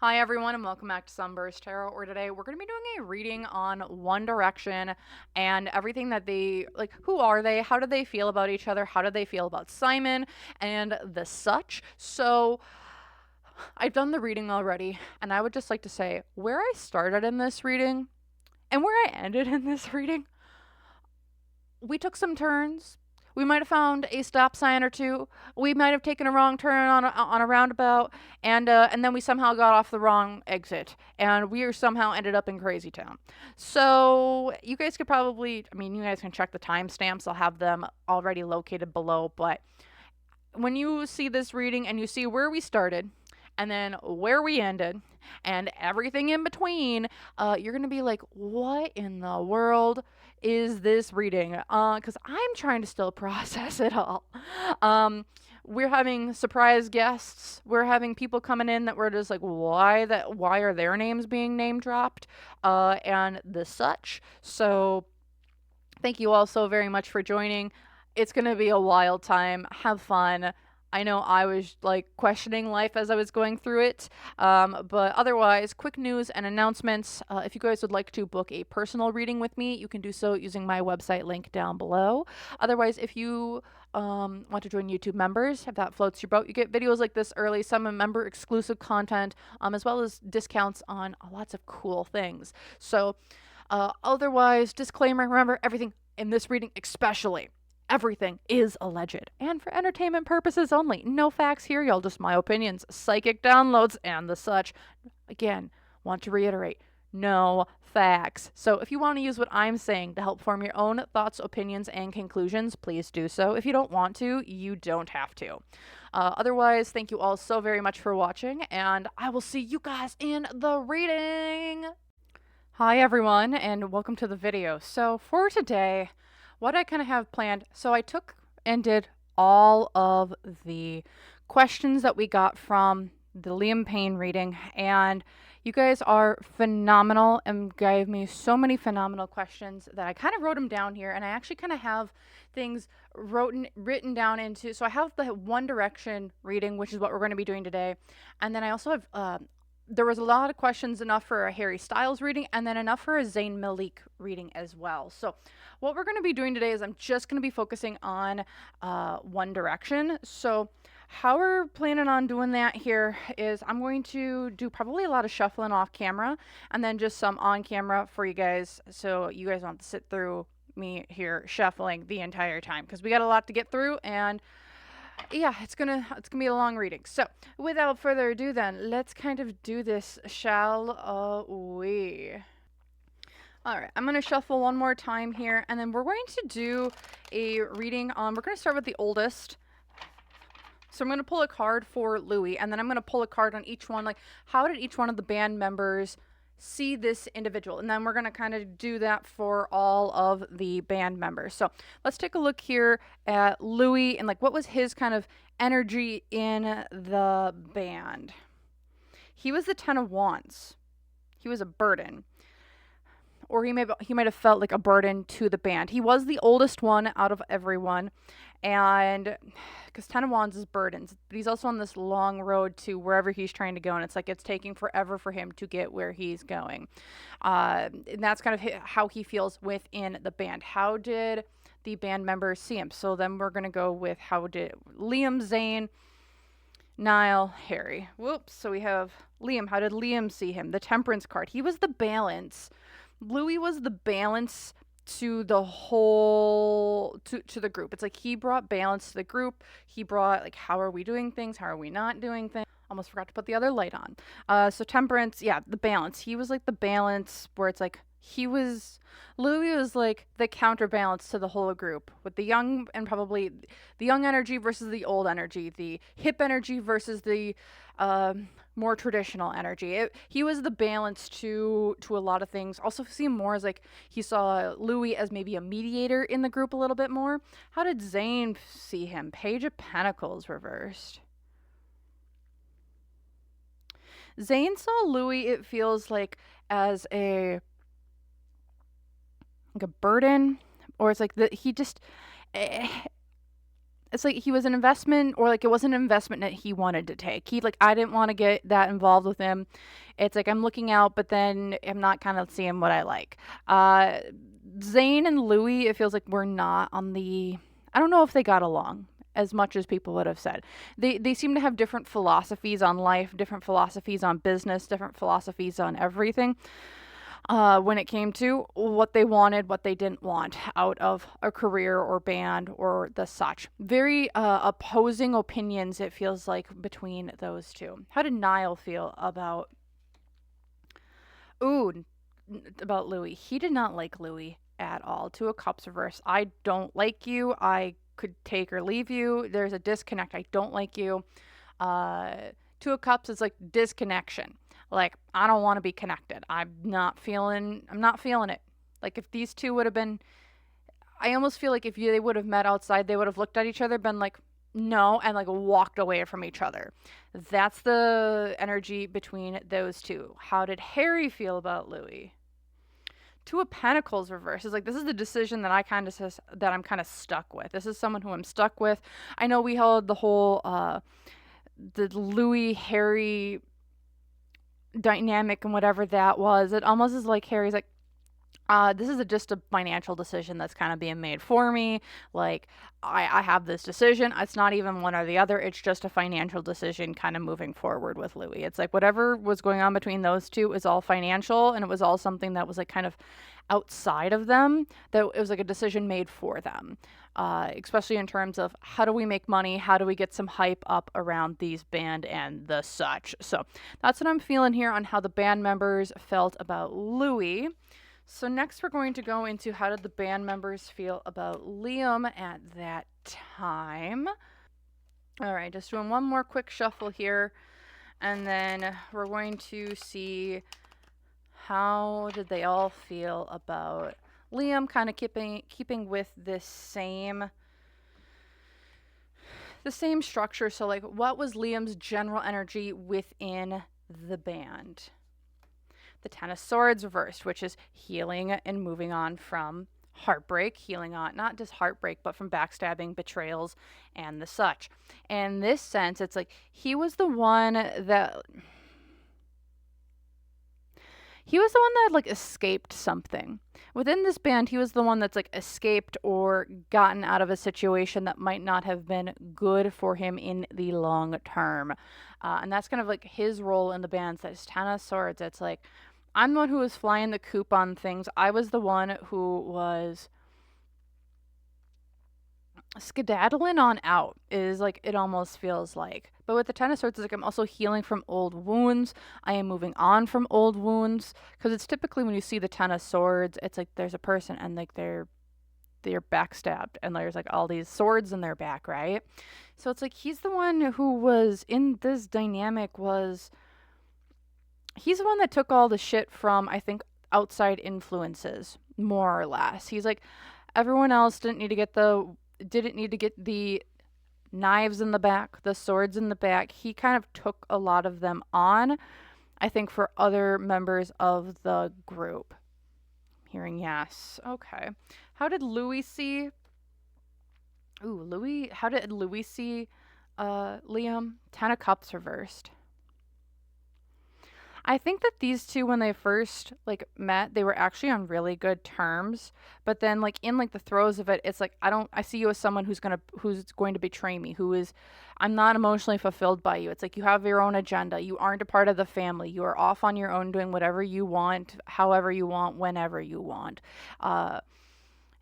Hi everyone and welcome back to SunBurst Tarot, where today we're going to be doing a reading on One Direction and everything that who are they, how do they feel about each other, how do they feel about Simon, and the such. So I've done the reading already, and I would just like to say where I started in this reading and where I ended in this reading, we took some turns. We might have found a stop sign or two. We might have taken a wrong turn on a roundabout, and then we somehow got off the wrong exit, and we somehow ended up in Crazy Town. So you guys could probably, you guys can check the timestamps. I'll have them already located below. But when you see this reading and you see where we started, and then where we ended, and everything in between, you're gonna be like, what in the world is this reading? Because I'm trying to still process it all. We're having surprise guests. We're having people coming in that we're just like, why are their names being name dropped? And the such. So thank you all so very much for joining. It's gonna be a wild time. Have fun. I know I was questioning life as I was going through it, but otherwise, quick news and announcements. If you guys would like to book a personal reading with me, you can do so using my website link down below. Otherwise, if you want to join YouTube members, if that floats your boat, you get videos like this early, some member exclusive content, as well as discounts on lots of cool things. So otherwise, disclaimer, remember everything in this reading especially, everything is alleged and for entertainment purposes only. No facts here, y'all, just my opinions, psychic downloads, and the such. Again, want to reiterate, no facts. So if you want to use what I'm saying to help form your own thoughts, opinions, and conclusions, please do so. If you don't want to, you don't have to. Otherwise, thank you all so very much for watching, and I will see you guys in the reading. Hi everyone, and welcome to the video. So for today, what I kind of have planned, so I took and did all of the questions that we got from the Liam Payne reading, and you guys are phenomenal and gave me so many phenomenal questions that I kind of wrote them down here, and I actually kind of have things written down into, so I have the One Direction reading, which is what we're going to be doing today, and then I also have there was a lot of questions, enough for a Harry Styles reading, and then enough for a Zayne Malik reading as well. So what we're going to be doing today is I'm just going to be focusing on One Direction. So how we're planning on doing that here is I'm going to do probably a lot of shuffling off camera, and then just some on camera for you guys, so you guys don't have to sit through me here shuffling the entire time, because we got a lot to get through, and yeah, it's gonna be a long reading. So without further ado then, let's kind of do this, shall we? Alright, I'm gonna shuffle one more time here, and then we're going to do a reading on, we're gonna start with the oldest. So I'm gonna pull a card for Louis, and then I'm gonna pull a card on each one, like how did each one of the band members see this individual, and then we're going to kind of do that for all of the band members. So let's take a look here at Louis and what was his kind of energy in the band. He was the 10 of Wands. He was a burden, or he might have felt like a burden to the band. He was the oldest one out of everyone, and because 10 of Wands is burdens, but he's also on this long road to wherever he's trying to go, and it's like it's taking forever for him to get where he's going. And that's kind of how he feels within the band. How did the band members see him? So then we're going to go with how did Liam, Zayn, Niall, Harry. Whoops. So we have Liam. How did Liam see him? The Temperance card. He was the balance. Louis was the balance to the whole, to the group. It's like he brought balance to the group. He brought how are we doing things? How are we not doing things? Almost forgot to put the other light on. So Temperance, yeah, the balance. He was like the balance where it's like Louis was like the counterbalance to the whole group, with the young, and probably the young energy versus the old energy, the hip energy versus the more traditional energy. He was the balance to a lot of things. Also see him more as he saw Louis as maybe a mediator in the group a little bit more. How did Zayn see him? Page of Pentacles reversed. Zayn saw Louis, it feels like, as a burden, or it's he just it's like he was an investment, or like it wasn't an investment that he wanted to take. He like, I didn't want to get that involved with him. It's like I'm looking out, but then I'm not kind of seeing what I like. Uh, Zayn and Louis, it feels like we're not on the. I don't know if they got along as much as people would have said. They seem to have different philosophies on life, different philosophies on business, different philosophies on everything. When it came to what they wanted, what they didn't want out of a career or band or the such. Very opposing opinions, it feels like, between those two. How did Niall feel about, ooh, about Louis? He did not like Louis at all. Two of Cups reverse. I don't like you. I could take or leave you. There's a disconnect. I don't like you. Uh, Two of Cups is like disconnection. Like, I don't want to be connected. I'm not feeling it. Like, if these two would have been, I almost feel like if they would have met outside, they would have looked at each other, been like, no, and like walked away from each other. That's the energy between those two. How did Harry feel about Louis? Two of Pentacles reverse is like, this is the decision that I'm kind of stuck with. This is someone who I'm stuck with. I know we held the whole the Louis Harry dynamic and whatever that was. It almost is like Harry's like, this is just a financial decision that's kind of being made for me. Like, I have this decision. It's not even one or the other. It's just a financial decision kind of moving forward with Louis. It's like whatever was going on between those two is all financial, and it was all something that was like kind of outside of them, that it was like a decision made for them. Especially in terms of how do we make money? How do we get some hype up around these band and the such? So that's what I'm feeling here on how the band members felt about Louis. So next we're going to go into how did the band members feel about Liam at that time. All right, just doing one more quick shuffle here, and then we're going to see how did they all feel about Liam, kind of keeping with the same structure. So like, what was Liam's general energy within the band? The Ten of Swords reversed, which is healing and moving on from heartbreak, healing on not just heartbreak, but from backstabbing, betrayals, and the such. In this sense, it's like he was the one that like escaped something. Within this band, he was the one that's like escaped or gotten out of a situation that might not have been good for him in the long term. And that's kind of like his role in the band. So it's Ten of Swords. It's like, I'm the one who was flying the coop on things. I was the one who was skedaddling on out, is like it almost feels like. But with the Ten of Swords, it's like I'm also healing from old wounds. I am moving on from old wounds, because it's typically when you see the Ten of Swords, it's like there's a person and like they're backstabbed and there's like all these swords in their back, right? So it's like he's the one who was in this dynamic, he's the one that took all the shit from, I think, outside influences, more or less. He's like, everyone else didn't need to get the knives in the back, the swords in the back. He kind of took a lot of them on, I think, for other members of the group. Hearing yes. Okay. How did Louis see? How did Louis see Liam? Ten of Cups reversed. I think that these two, when they first like met, they were actually on really good terms. But then like in like the throes of it, it's like I see you as someone who's going to betray me, I'm not emotionally fulfilled by you. It's like you have your own agenda. You aren't a part of the family. You are off on your own doing whatever you want, however you want, whenever you want.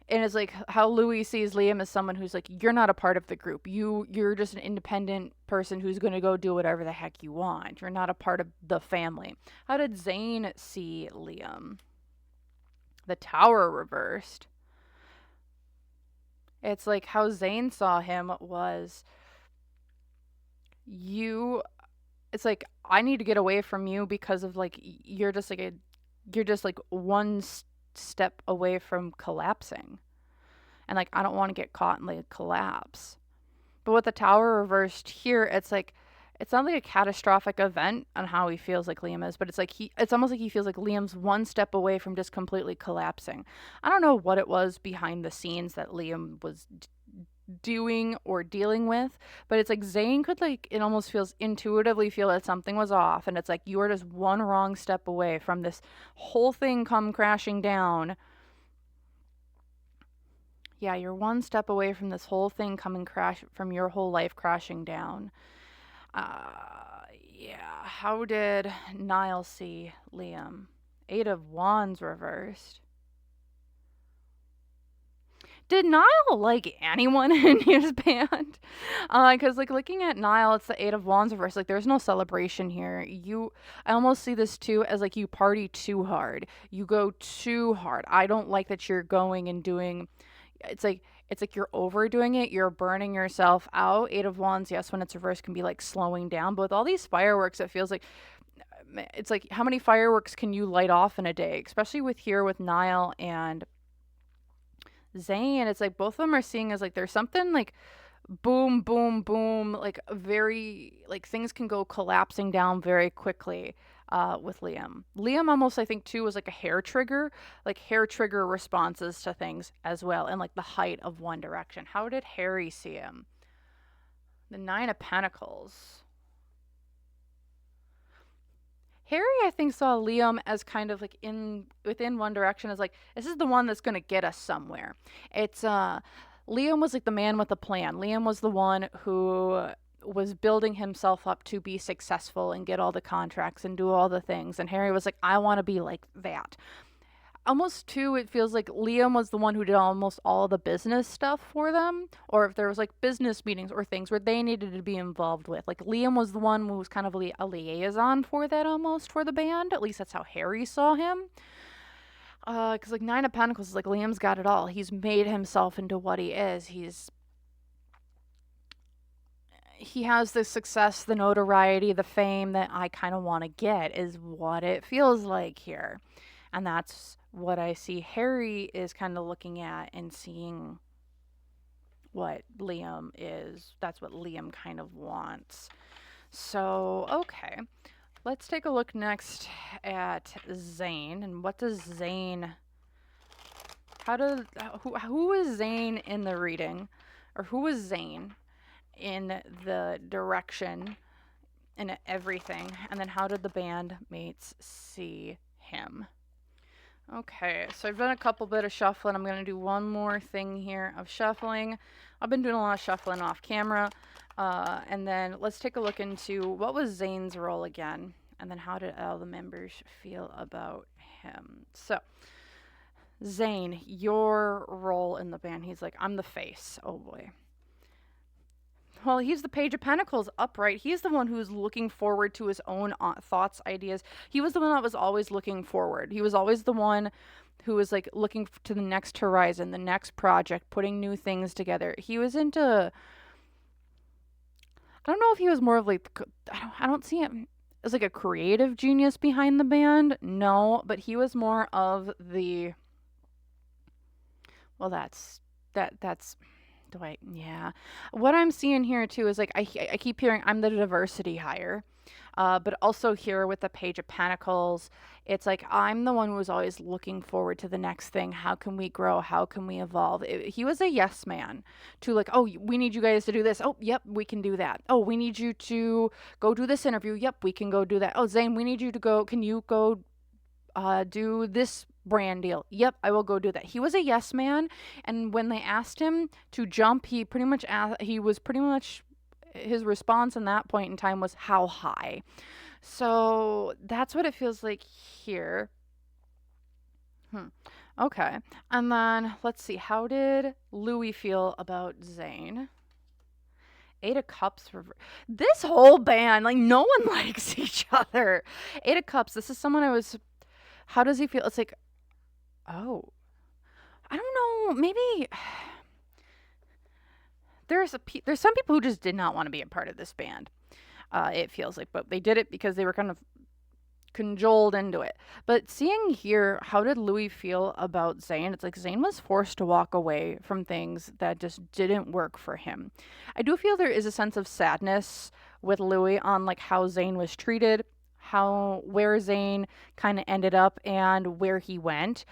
And it's like how Louis sees Liam as someone who's like, you're not a part of the group. You're just an independent person who's going to go do whatever the heck you want. You're not a part of the family. How did Zayn see Liam? The Tower reversed. It's like how Zayn saw him was, it's like, I need to get away from you because of like, you're just like one step away from collapsing, and like I don't want to get caught in like collapse. But with the Tower reversed here, it's like it's not like a catastrophic event on how he feels like Liam is, but it's like it's almost like he feels like Liam's one step away from just completely collapsing. I don't know what it was behind the scenes that Liam was doing or dealing with. But it's like Zayn could, like, it almost feels intuitively feel that something was off, and it's like you are just one wrong step away from this whole thing come crashing down. Yeah, you're one step away from this whole thing coming crash from your whole life crashing down. Yeah. How did Niall see Liam? Eight of Wands reversed. Did Niall like anyone in his band? Because, like, looking at Niall, it's the Eight of Wands reversed. Like, there's no celebration here. I almost see this too as like you party too hard. You go too hard. I don't like that you're going and doing. It's like you're overdoing it. You're burning yourself out. Eight of Wands, yes, when it's reversed, can be like slowing down. But with all these fireworks, it feels like it's like how many fireworks can you light off in a day? Especially with here with Niall and Zayn. It's like both of them are seeing as like there's something like boom, boom, boom, like very like things can go collapsing down very quickly. With Liam. Liam almost, I think, too, was like a hair trigger responses to things as well, and like the height of One Direction. How did Harry see him? The Nine of Pentacles. Harry, I think, saw Liam as kind of like within One Direction as like this is the one that's gonna get us somewhere. It's Liam was like the man with the plan. Liam was the one who was building himself up to be successful and get all the contracts and do all the things. And Harry was like, I want to be like that. Almost too, it feels like Liam was the one who did almost all the business stuff for them, or if there was like business meetings or things where they needed to be involved with. Like Liam was the one who was kind of a liaison for that almost for the band. At least that's how Harry saw him. Because like Nine of Pentacles is like Liam's got it all. He's made himself into what he is. He has the success, the notoriety, the fame that I kind of want to get is what it feels like here. And that's what I see Harry is kind of looking at and seeing what Liam is. That's what Liam kind of wants. So, okay. Let's take a look next at Zayn. And what does Zayn... Who is Zayn in the reading? Or who is Zayn in the direction and everything? And then how did the bandmates see him? Okay, so I've done a couple bit of shuffling. I'm going to do one more thing here of shuffling. I've been doing a lot of shuffling off camera. And then let's take a look into what was Zayn's role again. And then how did all the members feel about him? So, Zayn, your role in the band. He's like, I'm the face. Oh boy. Well, he's the Page of Pentacles upright. He's the one who's looking forward to his own thoughts, ideas. He was the one that was always looking forward. He was always the one who was like looking to the next horizon, the next project, putting new things together. He was into... I don't know if he was more of like... I don't see him as like a creative genius behind the band. No, but he was more of the... Well, that's... Yeah. What I'm seeing here too is like I keep hearing I'm the diversity hire, but also here with the Page of Pentacles, it's like I'm the one who was always looking forward to the next thing. How can we grow? How can we evolve? He was a yes man to like, oh, we need you guys to do this. Oh, yep, we can do that. Oh, we need you to go do this interview. Yep, we can go do that. Oh, Zayn, we need you to go. Can you go do this brand deal? Yep, I will go do that. He was a yes man, and when they asked him to jump, he pretty much his response in that point in time was how high. So that's what it feels like here. Okay, and then let's see, how did Louis feel about Zayn? Eight of Cups. This whole band, like, no one likes each other. Eight of Cups. This is someone I was... How does he feel? It's like, oh, I don't know. Maybe there's some people who just did not want to be a part of this band. It feels like, but they did it because they were kind of cajoled into it. But seeing here, how did Louis feel about Zayn? It's like Zayn was forced to walk away from things that just didn't work for him. I do feel there is a sense of sadness with Louis on like how Zayn was treated, where Zayn kind of ended up and where he went.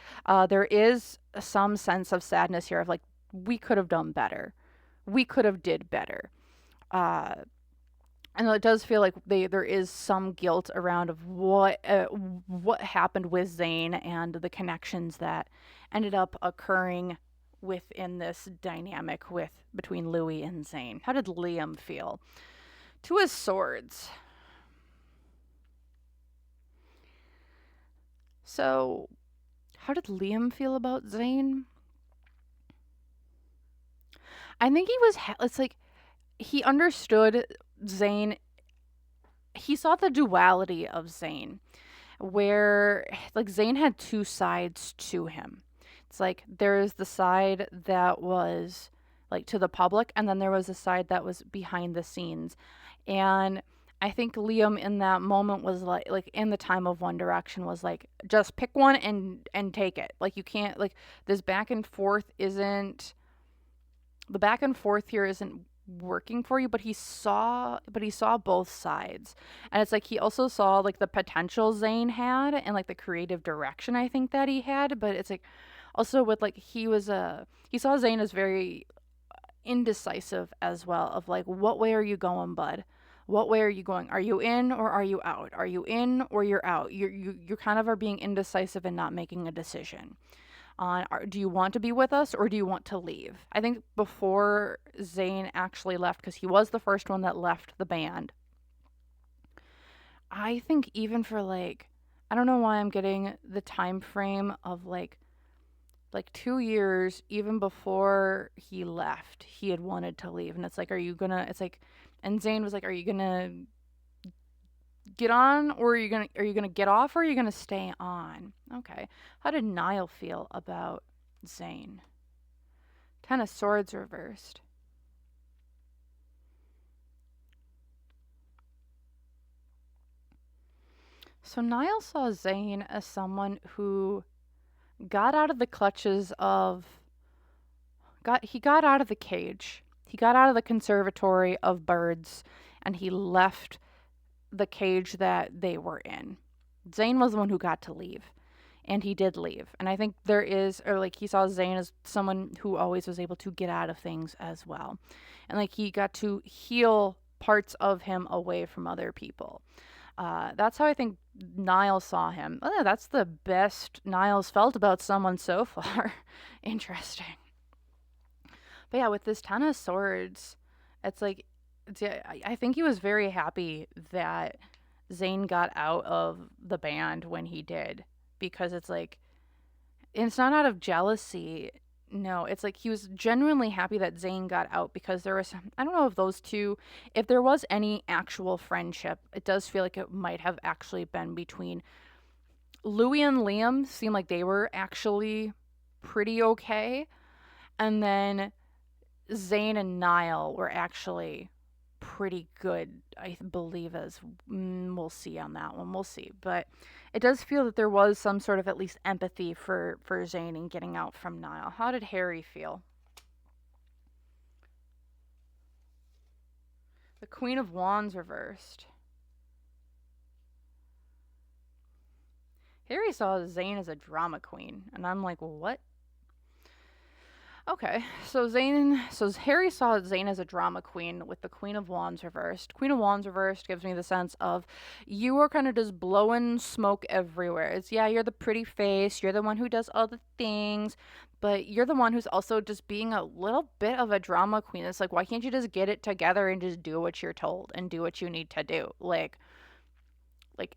There is some sense of sadness here of like, we could have done better. we could have did better. Uh, and it does feel like there is some guilt around of what happened with Zayn and the connections that ended up occurring within this dynamic between Louis and Zayn. How did Liam feel? Two of Swords. So, how did Liam feel about Zayn? I think he was. It's like he understood Zayn. He saw the duality of Zayn, where like Zayn had two sides to him. It's like there's the side that was like to the public, and then there was a side that was behind the scenes. And I think Liam in that moment was like in the time of One Direction was like, just pick one and take it. Like you can't like this back and forth isn't the back and forth here isn't working for you, but he saw both sides. And it's like he also saw like the potential Zayn had and like the creative direction I think that he had, but it's like also with like he saw Zayn as very indecisive as well of like, what way are you going, bud? What way are you going? Are you in or are you out? Are you in or you're out? You kind of are being indecisive and not making a decision on do you want to be with us or do you want to leave? I think before Zayn actually left, because he was the first one that left the band, I think even for like, I don't know why I'm getting the time frame of like 2 years, even before he left, he had wanted to leave. And it's like, and Zayn was like, are you gonna get on or are you gonna get off or are you gonna stay on? Okay. How did Niall feel about Zayn? Ten of Swords reversed. So Niall saw Zayn as someone who got out of the clutches of he got out of the cage. He got out of the conservatory of birds and he left the cage that they were in. Zayn was the one who got to leave. And he did leave. And I think he saw Zayn as someone who always was able to get out of things as well. And like he got to heal parts of him away from other people. That's how I think Niall saw him. Oh, that's the best Niall's felt about someone so far. Interesting. But yeah, with this Ten of Swords, it's like, I think he was very happy that Zayn got out of the band when he did. Because it's like, it's not out of jealousy. No, it's like he was genuinely happy that Zayn got out because there was, I don't know if those two, if there was any actual friendship, it does feel like it might have actually been between Louis and Liam, seemed like they were actually pretty okay. And then Zayn and Niall were actually pretty good, I believe, as we'll see on that one. We'll see. But it does feel that there was some sort of at least empathy for Zayn in getting out from Niall. How did Harry feel? The Queen of Wands reversed. Harry saw Zayn as a drama queen, and I'm like, what? Okay, so Harry saw Zayn as a drama queen with the Queen of Wands reversed. Queen of Wands reversed gives me the sense of you are kind of just blowing smoke everywhere. It's, yeah, you're the pretty face, you're the one who does all the things, but you're the one who's also just being a little bit of a drama queen. It's like, why can't you just get it together and just do what you're told and do what you need to do? Like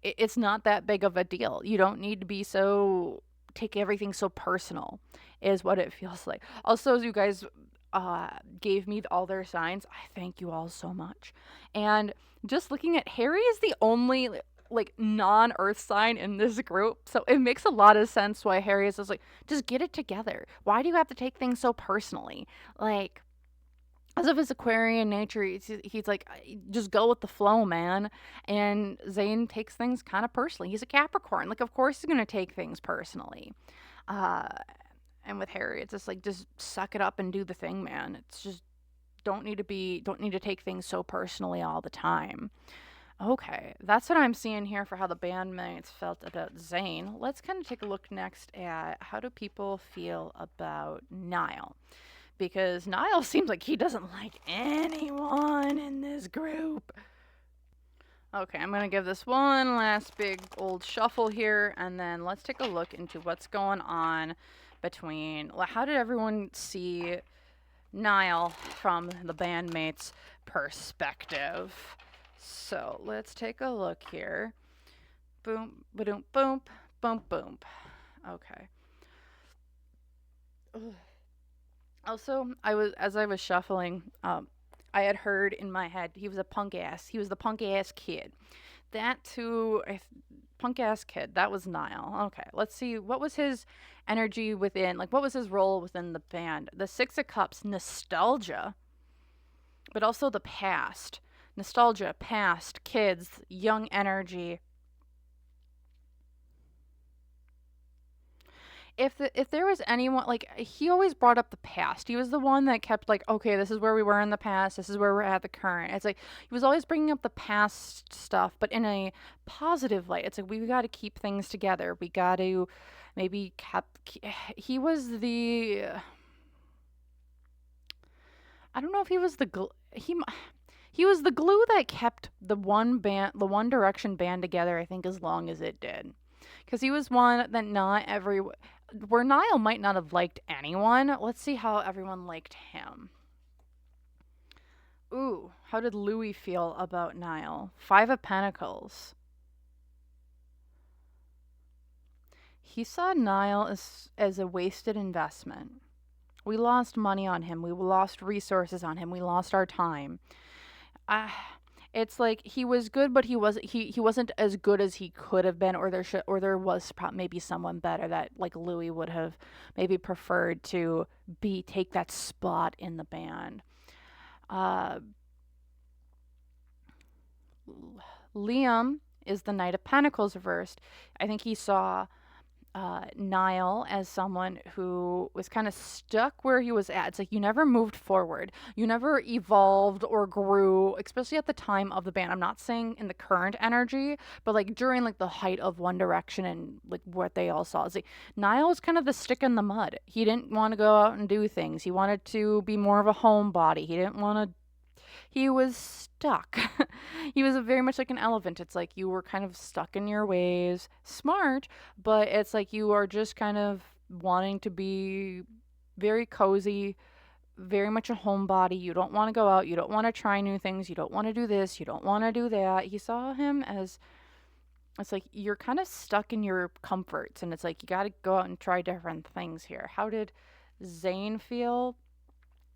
it's not that big of a deal. You don't need to be take everything so personal, is what it feels like. Also, as you guys gave me all their signs, I thank you all so much. And just looking at Harry is the only like non-earth sign in this group, so it makes a lot of sense why Harry is just like, just get it together. Why do you have to take things so personally? Like, as of his Aquarian nature, he's like, just go with the flow, man. And Zayn takes things kind of personally. He's a Capricorn. Like, of course he's going to take things personally. Uh, and with Harry, it's just like, just suck it up and do the thing, man. It's just, don't need to take things so personally all the time. Okay, that's what I'm seeing here for how the bandmates felt about Zayn. Let's kind of take a look next at how do people feel about Niall. because Niall seems like he doesn't like anyone in this group. Okay, I'm going to give this one last big old shuffle here, and then let's take a look into what's going on between, how did everyone see Niall from the bandmates' perspective? So let's take a look here. Boom, ba-doom, boom, boom, boom. Okay. Ugh. Also, as I was shuffling, I had heard in my head he was the punk ass kid. That too, punk ass kid. That was Niall. Okay, let's see what was his energy within, like what was his role within the band. The Six of Cups, nostalgia, but also the past. Nostalgia, past, kids, young energy. If there was anyone, like, he always brought up the past. He was the one that kept like, okay, this is where we were in the past, this is where we're at the current. It's like he was always bringing up the past stuff, but in a positive light. It's like we got to keep things together. We got to maybe he was the, I don't know if he was the he was the glue that kept the One Direction band together, I think, as long as it did. Because he was one that not every, where Niall might not have liked anyone. Let's see how everyone liked him. Ooh, how did Louis feel about Niall? Five of Pentacles. He saw Niall as a wasted investment. We lost money on him. We lost resources on him. We lost our time. It's like he was good, but he wasn't as good as he could have been, or there was maybe someone better that like Louis would have maybe preferred to take that spot in the band. Liam is the Knight of Pentacles reversed. I think he saw Niall as someone who was kind of stuck where he was at. It's like you never moved forward. You never evolved or grew, especially at the time of the band. I'm not saying in the current energy, but like during like the height of One Direction and like what they all saw. It's like Niall was kind of the stick in the mud. He didn't want to go out and do things. He wanted to be more of a homebody. He was stuck. He was very much like an elephant. It's like you were kind of stuck in your ways, smart, but it's like you are just kind of wanting to be very cozy, very much a homebody. You don't want to go out. You don't want to try new things. You don't want to do this. You don't want to do that. He saw him as, it's like you're kind of stuck in your comforts, and it's like you got to go out and try different things here. How did Zayne feel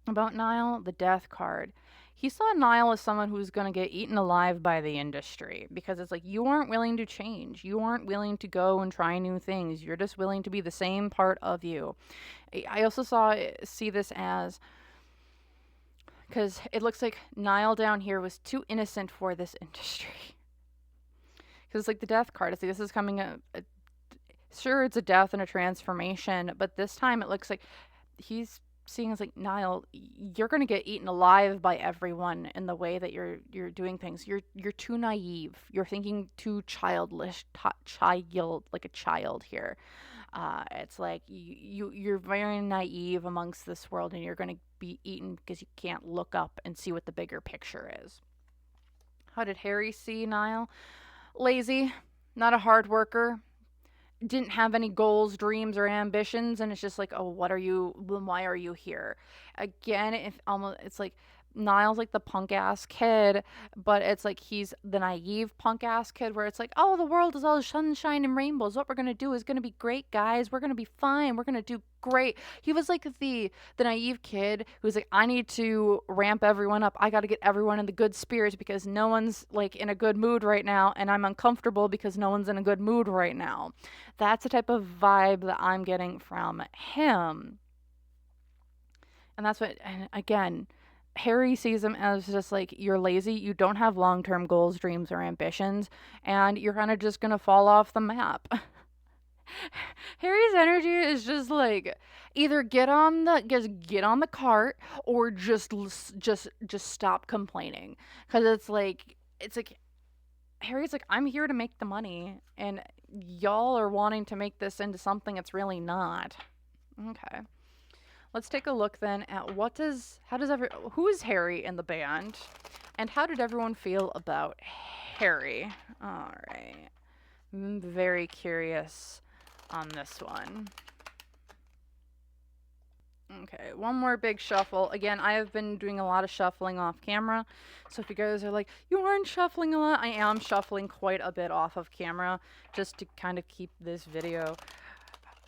about Niall? The Death card. He saw Niall as someone who's going to get eaten alive by the industry, because it's like you aren't willing to change. You aren't willing to go and try new things. You're just willing to be the same part of you. I also see this as, because it looks like Niall down here was too innocent for this industry. Because it's like the Death card. It's like this is coming sure, it's a death and a transformation, but this time it looks like he's seeing as like, Niall, you're gonna get eaten alive by everyone in the way that you're doing things. You're too naive. You're thinking too childish, like a child here. It's like you're very naive amongst this world, and you're gonna be eaten because you can't look up and see what the bigger picture is. How did Harry see Niall? Lazy, not a hard worker, didn't have any goals, dreams, or ambitions, and it's just like, oh, why are you here? Again, it's like Niall's like the punk ass kid, but it's like he's the naive punk ass kid where it's like, oh, the world is all sunshine and rainbows. What we're gonna do is gonna be great, guys. We're gonna be fine. We're gonna do great. He was like the naive kid who's like, I need to ramp everyone up. I got to get everyone in the good spirits because no one's like in a good mood right now, and I'm uncomfortable because no one's in a good mood right now. That's the type of vibe that I'm getting from him. And that's what, and again, Harry sees him as just like, you're lazy, you don't have long-term goals, dreams, or ambitions, and you're kind of just gonna fall off the map. Harry's energy is just like, either get on the cart, or just stop complaining, because it's like Harry's like, I'm here to make the money, and y'all are wanting to make this into something it's really not. Okay. Let's take a look then at who is Harry in the band, and how did everyone feel about Harry? All right. I'm very curious on this one. Okay, one more big shuffle. Again, I have been doing a lot of shuffling off camera. So if you guys are like, you aren't shuffling a lot, I am shuffling quite a bit off of camera just to kind of keep this video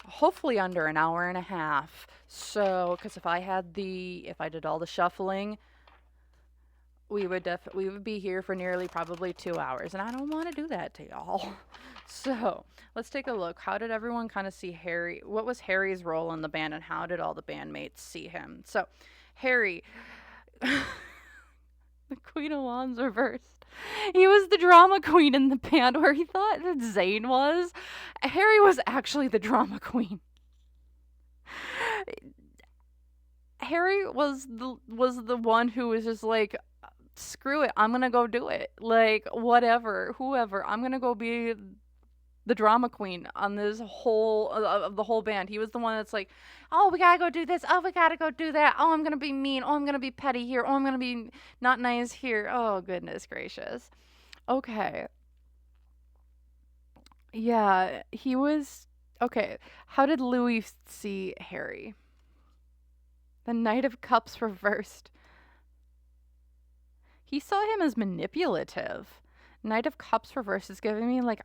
hopefully under an hour and a half. So, because if I did all the shuffling, we would be here for nearly probably 2 hours, and I don't want to do that to y'all. So let's take a look. How did everyone kind of see Harry? What was Harry's role in the band, and how did all the bandmates see him? So Harry, the Queen of Wands reversed. He was the drama queen in the band, where he thought that Zayn was. Harry was actually the drama queen. Harry was the one who was just like, screw it, I'm gonna go do it. Like, whatever, whoever, I'm gonna go be the drama queen on this whole of the whole band. He was the one that's like, oh, we gotta go do this, oh, we gotta go do that, oh, I'm gonna be mean, oh, I'm gonna be petty here, oh, I'm gonna be not nice here. Oh, goodness gracious. Okay. Yeah, he was. Okay, how did Louis see Harry? The Knight of Cups reversed. He saw him as manipulative. Knight of Cups reversed is giving me like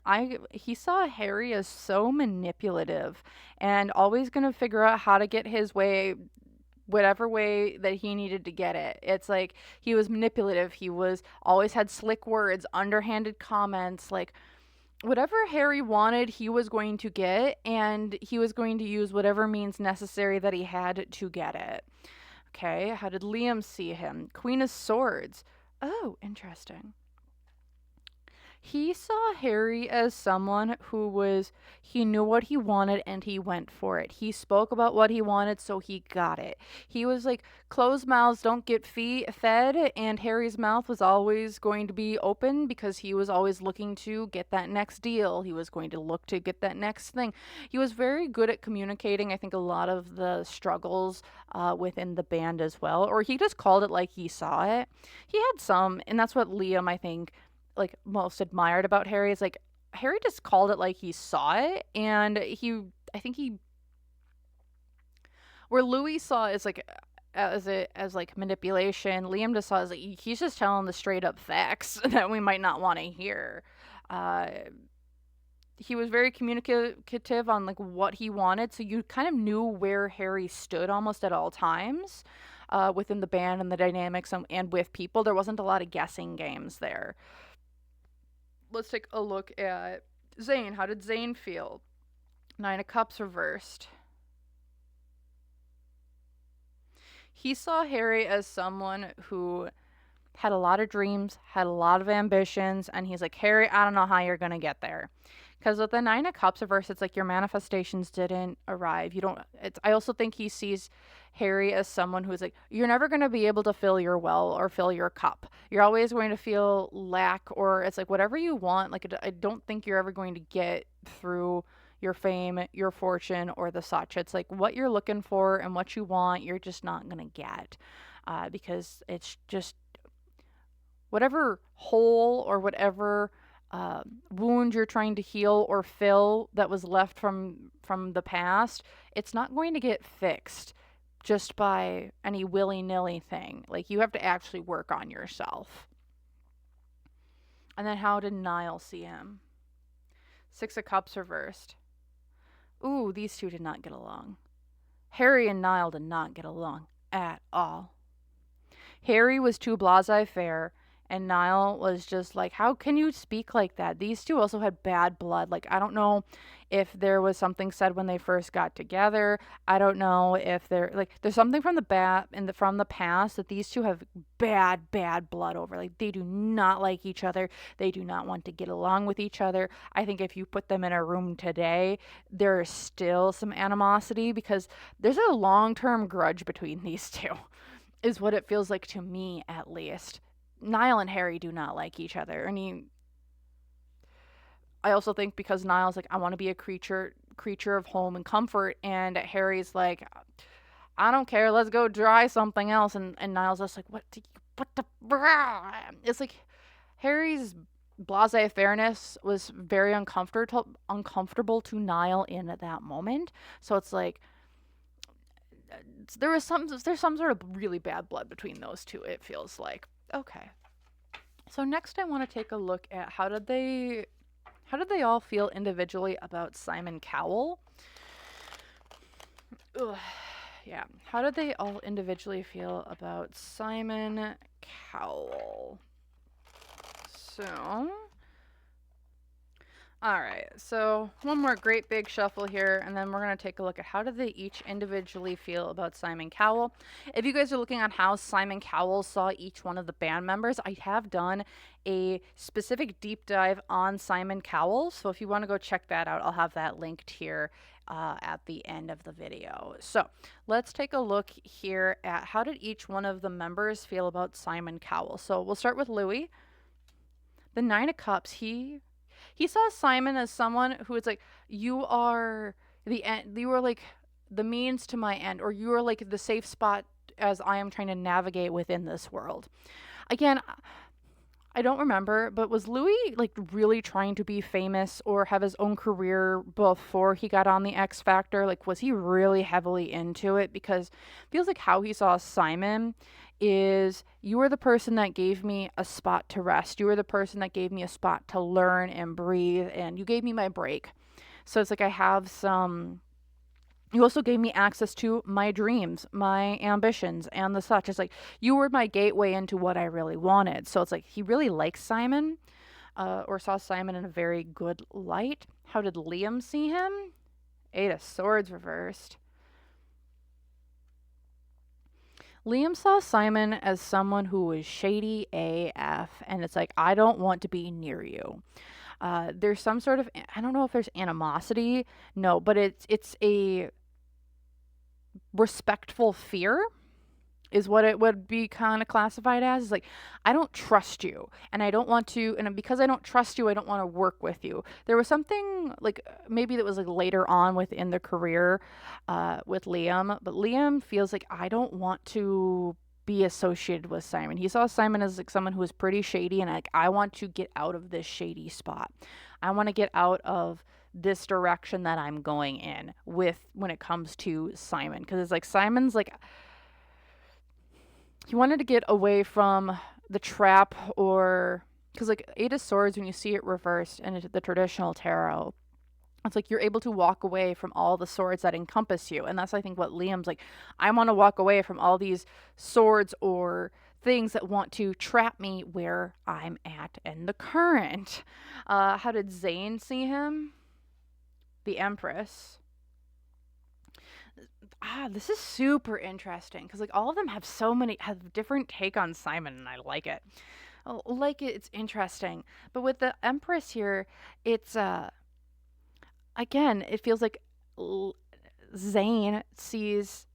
he saw Harry as so manipulative and always gonna figure out how to get his way, whatever way that he needed to get it. It's like he was manipulative. He was always had slick words, underhanded comments, like whatever Harry wanted, he was going to get, and he was going to use whatever means necessary that he had to get it. Okay, how did Liam see him? Queen of Swords. Oh, interesting. He saw Harry as someone he knew what he wanted and he went for it. He spoke about what he wanted, so he got it. He was like, closed mouths don't get fed, and Harry's mouth was always going to be open because he was always looking to get that next deal. He was going to look to get that next thing. He was very good at communicating, I think, a lot of the struggles within the band as well, or he just called it like he saw it. He had some, and that's what Liam, I think, like most admired about Harry, is like Harry just called it like he saw it, and where Louis saw it as like manipulation, Liam just saw it as like he's just telling the straight up facts that we might not want to hear. He was very communicative on like what he wanted, so you kind of knew where Harry stood almost at all times within the band and the dynamics and with people. There wasn't a lot of guessing games there. Let's take a look at Zayn. How did Zayn feel? Nine of Cups reversed. He saw Harry as someone who had a lot of dreams, had a lot of ambitions, and he's like, Harry, I don't know how you're going to get there. Because with the Nine of Cups reversed, it's like your manifestations didn't arrive. I also think he sees Harry as someone who's like, you're never going to be able to fill your well or fill your cup. You're always going to feel lack, or it's like whatever you want. Like, I don't think you're ever going to get through your fame, your fortune, or the such. It's like what you're looking for and what you want, you're just not going to get. Because it's just whatever hole or whatever wound you're trying to heal or fill that was left from the past, it's not going to get fixed just by any willy-nilly thing. Like, you have to actually work on yourself. And then how did Niall see him? Six of Cups reversed. Ooh, these two did not get along. Harry and Niall did not get along at all. Harry was too blasé-faire, and Niall was just like, how can you speak like that? These two also had bad blood. Like, I don't know if there was something said when they first got together. I don't know if there's something from the past that these two have bad blood over. Like, they do not like each other. They do not want to get along with each other. I think if you put them in a room today, there's still some animosity because there's a long-term grudge between these two, is what it feels like to me, at least. Niall and Harry do not like each other. I also think because Niall's like, I want to be a creature of home and comfort, and Harry's like, I don't care. Let's go try something else. And Niall's just like, what the, it's like Harry's blasé fairness was very uncomfortable to Niall in that moment. So it's like, there's some sort of really bad blood between those two, it feels like. Okay. So next I want to take a look at how did they all feel individually about Simon Cowell? Ugh. Yeah. How did they all individually feel about Simon Cowell? So, all right, so one more great big shuffle here, and then we're going to take a look at how do they each individually feel about Simon Cowell. If you guys are looking at how Simon Cowell saw each one of the band members, I have done a specific deep dive on Simon Cowell, so if you want to go check that out, I'll have that linked here at the end of the video. So let's take a look here at how did each one of the members feel about Simon Cowell. So we'll start with Louis. The Nine of Cups, he saw Simon as someone who is like, you are the end, you are like the means to my end, or you are like the safe spot as I am trying to navigate within this world. Again, I don't remember, but was Louis like really trying to be famous or have his own career before he got on the X Factor? Like, was he really heavily into it? Because it feels like how he saw Simon is, you were the person that gave me a spot to rest. You were the person that gave me a spot to learn and breathe, and you gave me my break. So it's like I have some. You also gave me access to my dreams, my ambitions, and the such. It's like you were my gateway into what I really wanted. So it's like he really likes Simon, or saw Simon in a very good light. How did Liam see him? Eight of Swords reversed. Liam saw Simon as someone who was shady AF, and it's like, I don't want to be near you. There's some sort of, I don't know if there's animosity, no, but it's a respectful fear is what it would be kind of classified as. It's like, I don't trust you, and I don't want to, and because I don't trust you, I don't want to work with you. There was something like maybe that was like later on within the career with Liam, but Liam feels like, I don't want to be associated with Simon. He saw Simon as like someone who was pretty shady, and like, I want to get out of this shady spot. I want to get out of this direction that I'm going in with when it comes to Simon, because it's like Simon's like, he wanted to get away from the trap, or because like Eight of Swords, when you see it reversed in the traditional tarot, it's like you're able to walk away from all the swords that encompass you. And that's, I think, what Liam's like, I want to walk away from all these swords or things that want to trap me where I'm at in the current. How did Zayn see him? The Empress. This is super interesting because like all of them have different take on Simon, and I like it. It's interesting. But with the Empress here, it's again, it feels like Zayn sees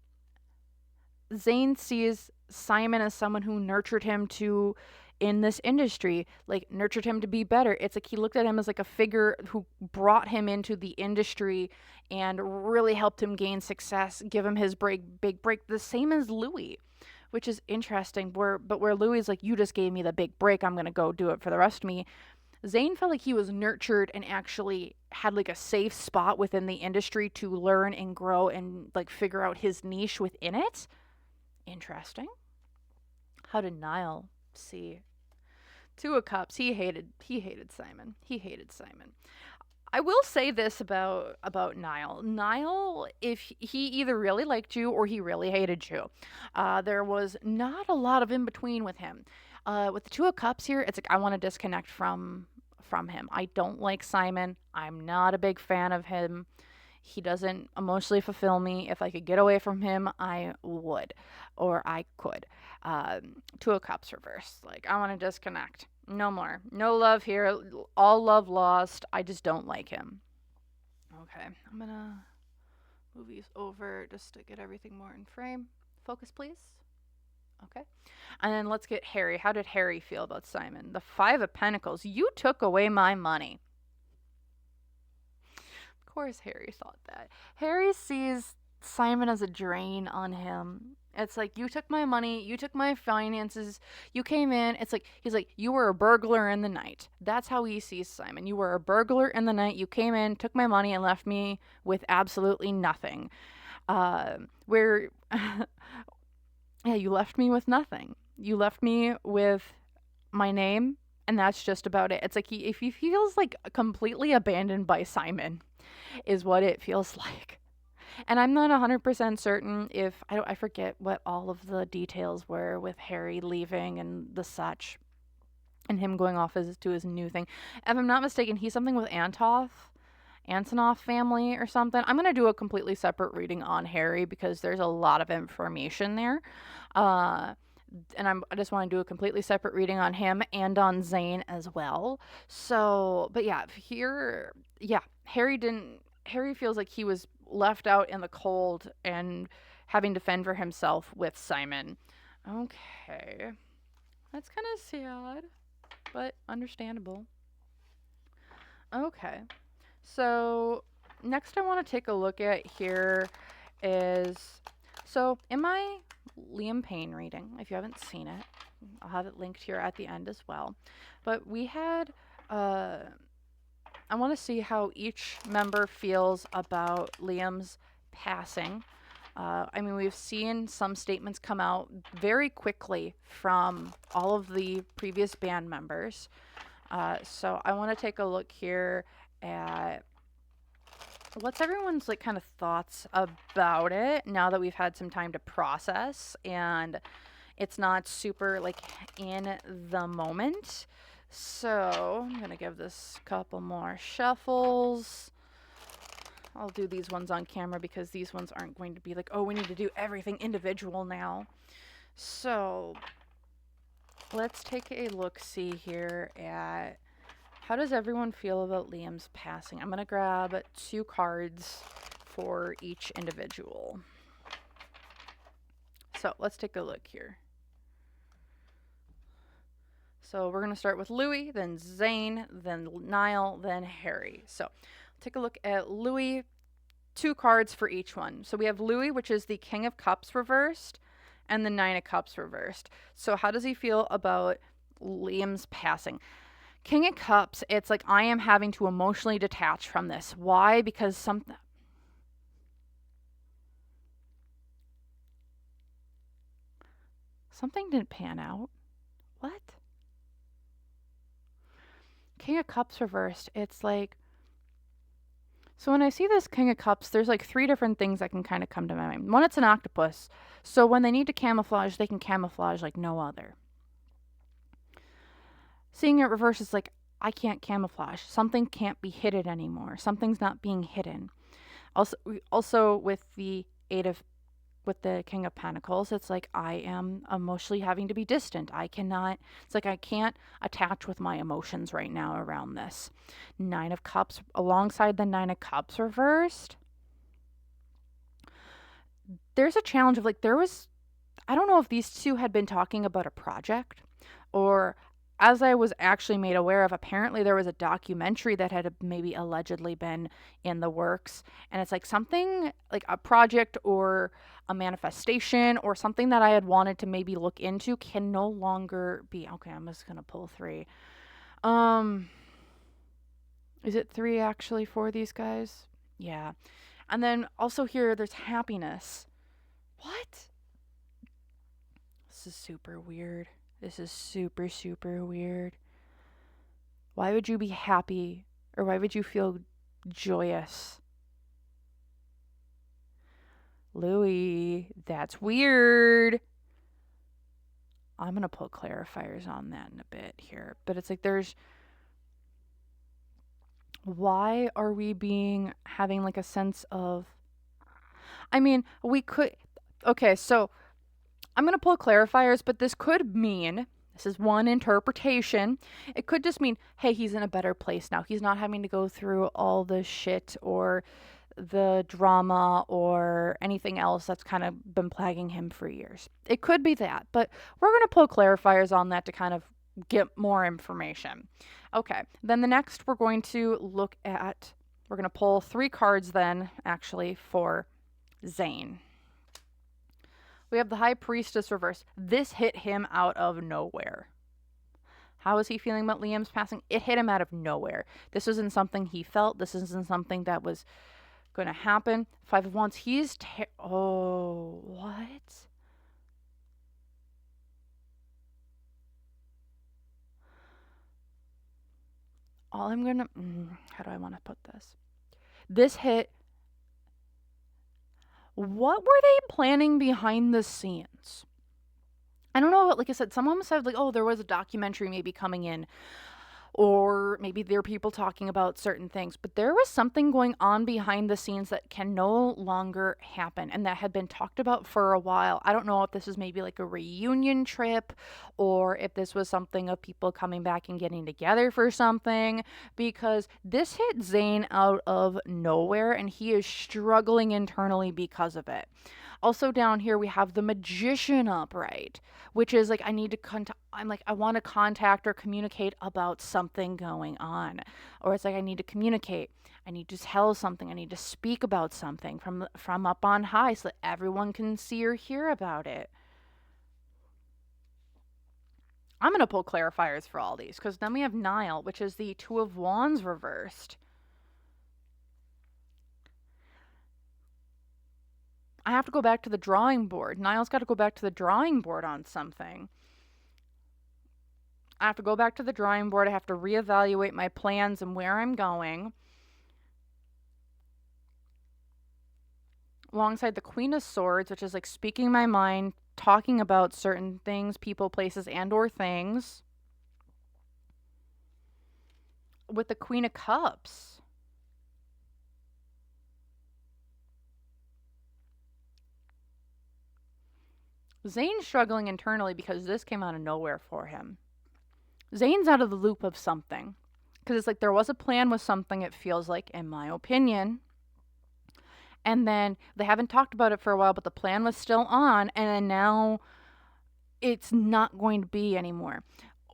Simon as someone who nurtured him to in this industry, like nurtured him to be better. It's like he looked at him as like a figure who brought him into the industry and really helped him gain success, give him his big break. The same as Louis, which is interesting. Where Louis is like, you just gave me the big break, I'm gonna go do it for the rest of me. Zayn felt like he was nurtured and actually had like a safe spot within the industry to learn and grow and like figure out his niche within it. Interesting. How did Niall see? Two of Cups. He hated Simon. I will say this about Niall. Niall, if he either really liked you or he really hated you, there was not a lot of in between with him. With the Two of Cups here, it's like, I want to disconnect from him. I don't like Simon. I'm not a big fan of him. He doesn't emotionally fulfill me. If I could get away from him, I would, or I could. Two of Cups reversed. Like, I want to disconnect. No more. No love here. All love lost. I just don't like him. Okay, I'm gonna move these over just to get everything more in frame. Focus, please. Okay. And then let's get Harry. How did Harry feel about Simon? The Five of Pentacles. You took away my money. Of course Harry thought that. Harry sees Simon as a drain on him. It's like, you took my money, you took my finances, you came in. It's like, he's like, you were a burglar in the night. That's how he sees Simon. You were a burglar in the night. You came in, took my money, and left me with absolutely nothing. Where, yeah, you left me with nothing. You left me with my name, and that's just about it. It's like if he feels like completely abandoned by Simon, is what it feels like. And I'm not 100% certain if I forget what all of the details were with Harry leaving and the such, and him going off to his new thing. If I'm not mistaken, he's something with Antonoff family or something. I'm gonna do a completely separate reading on Harry because there's a lot of information there. And I just want to do a completely separate reading on him and on Zayn as well. So, but yeah, Harry feels like he was left out in the cold and having to fend for himself with Simon. Okay. That's kind of sad, but understandable. Okay. So, next I want to take a look at here is, so in my Liam Payne reading, if you haven't seen it, I'll have it linked here at the end as well. But we had, I want to see how each member feels about Liam's passing. I mean, we've seen some statements come out very quickly from all of the previous band members. So I want to take a look here at what's everyone's like kind of thoughts about it now that we've had some time to process and it's not super like in the moment. So I'm gonna give this a couple more shuffles. I'll do these ones on camera because these ones aren't going to be like, oh, we need to do everything individual now. So let's take a look-see here at how does everyone feel about Liam's passing. I'm going to grab 2 cards for each individual. So let's take a look here. So we're going to start with Louis, then Zayn, then Niall, then Harry. So take a look at Louis, 2 cards for each one. So we have Louis, which is the King of Cups reversed, and the 9 of Cups reversed. So how does he feel about Liam's passing? King of Cups, it's like I am having to emotionally detach from this. Why? Because something didn't pan out. What? King of Cups reversed, it's like, so when I see this King of Cups, there's like 3 different things that can kind of come to my mind. One, it's an octopus. So when they need to camouflage, they can camouflage like no other. Seeing it reverse is like, I can't camouflage. Something can't be hidden anymore. Something's not being hidden. Also with the King of Pentacles, it's like I am emotionally having to be distant. It's like I can't attach with my emotions right now around this. 9 of Cups alongside the 9 of Cups reversed. There's a challenge of like, I don't know if these 2 had been talking about a project or as I was actually made aware of, apparently there was a documentary that had maybe allegedly been in the works. And it's like something like a project or a manifestation or something that I had wanted to maybe look into can no longer be. Okay, I'm just going to pull 3. Is it 3 actually for these guys? Yeah. And then also here, there's happiness. What? This is super weird. This is super, super weird. Why would you be happy or why would you feel joyous? Louis, that's weird. I'm going to put clarifiers on that in a bit here. But it's like why are we having like a sense of, I mean, okay, so I'm going to pull clarifiers, but this is one interpretation. It could just mean, hey, he's in a better place now. He's not having to go through all the shit or the drama or anything else that's kind of been plaguing him for years. It could be that, but we're going to pull clarifiers on that to kind of get more information. Okay, then the next we're going to pull 3 cards then, actually, for Zayn. We have the High Priestess reversed. This hit him out of nowhere. How is he feeling about Liam's passing? It hit him out of nowhere. This isn't something he felt. This isn't something that was going to happen. Five of Wands. He's oh, what? All I'm going to... how do I want to put this? This hit... What were they planning behind the scenes? I don't know. Like I said, someone said, like, oh, there was a documentary maybe coming in. Or maybe there are people talking about certain things. But there was something going on behind the scenes that can no longer happen. And that had been talked about for a while. I don't know if this is maybe like a reunion trip. Or if this was something of people coming back and getting together for something. Because this hit Zayn out of nowhere. And he is struggling internally because of it. Also down here we have the Magician upright, which is like I need to I want to contact or communicate about something going on. Or it's like I need to communicate. I need to tell something. I need to speak about something from up on high so that everyone can see or hear about it. I'm going to pull clarifiers for all these because then we have Niall, which is the Two of Wands reversed. I have to go back to the drawing board. Niall's got to go back to the drawing board on something. I have to go back to the drawing board. I have to reevaluate my plans and where I'm going. Alongside the Queen of Swords, which is like speaking my mind, talking about certain things, people, places, and or things. With the Queen of Cups. Zayn's struggling internally because this came out of nowhere for him. Zayn's out of the loop of something. Because it's like there was a plan with something, it feels like, in my opinion. And then they haven't talked about it for a while, but the plan was still on. And then now it's not going to be anymore.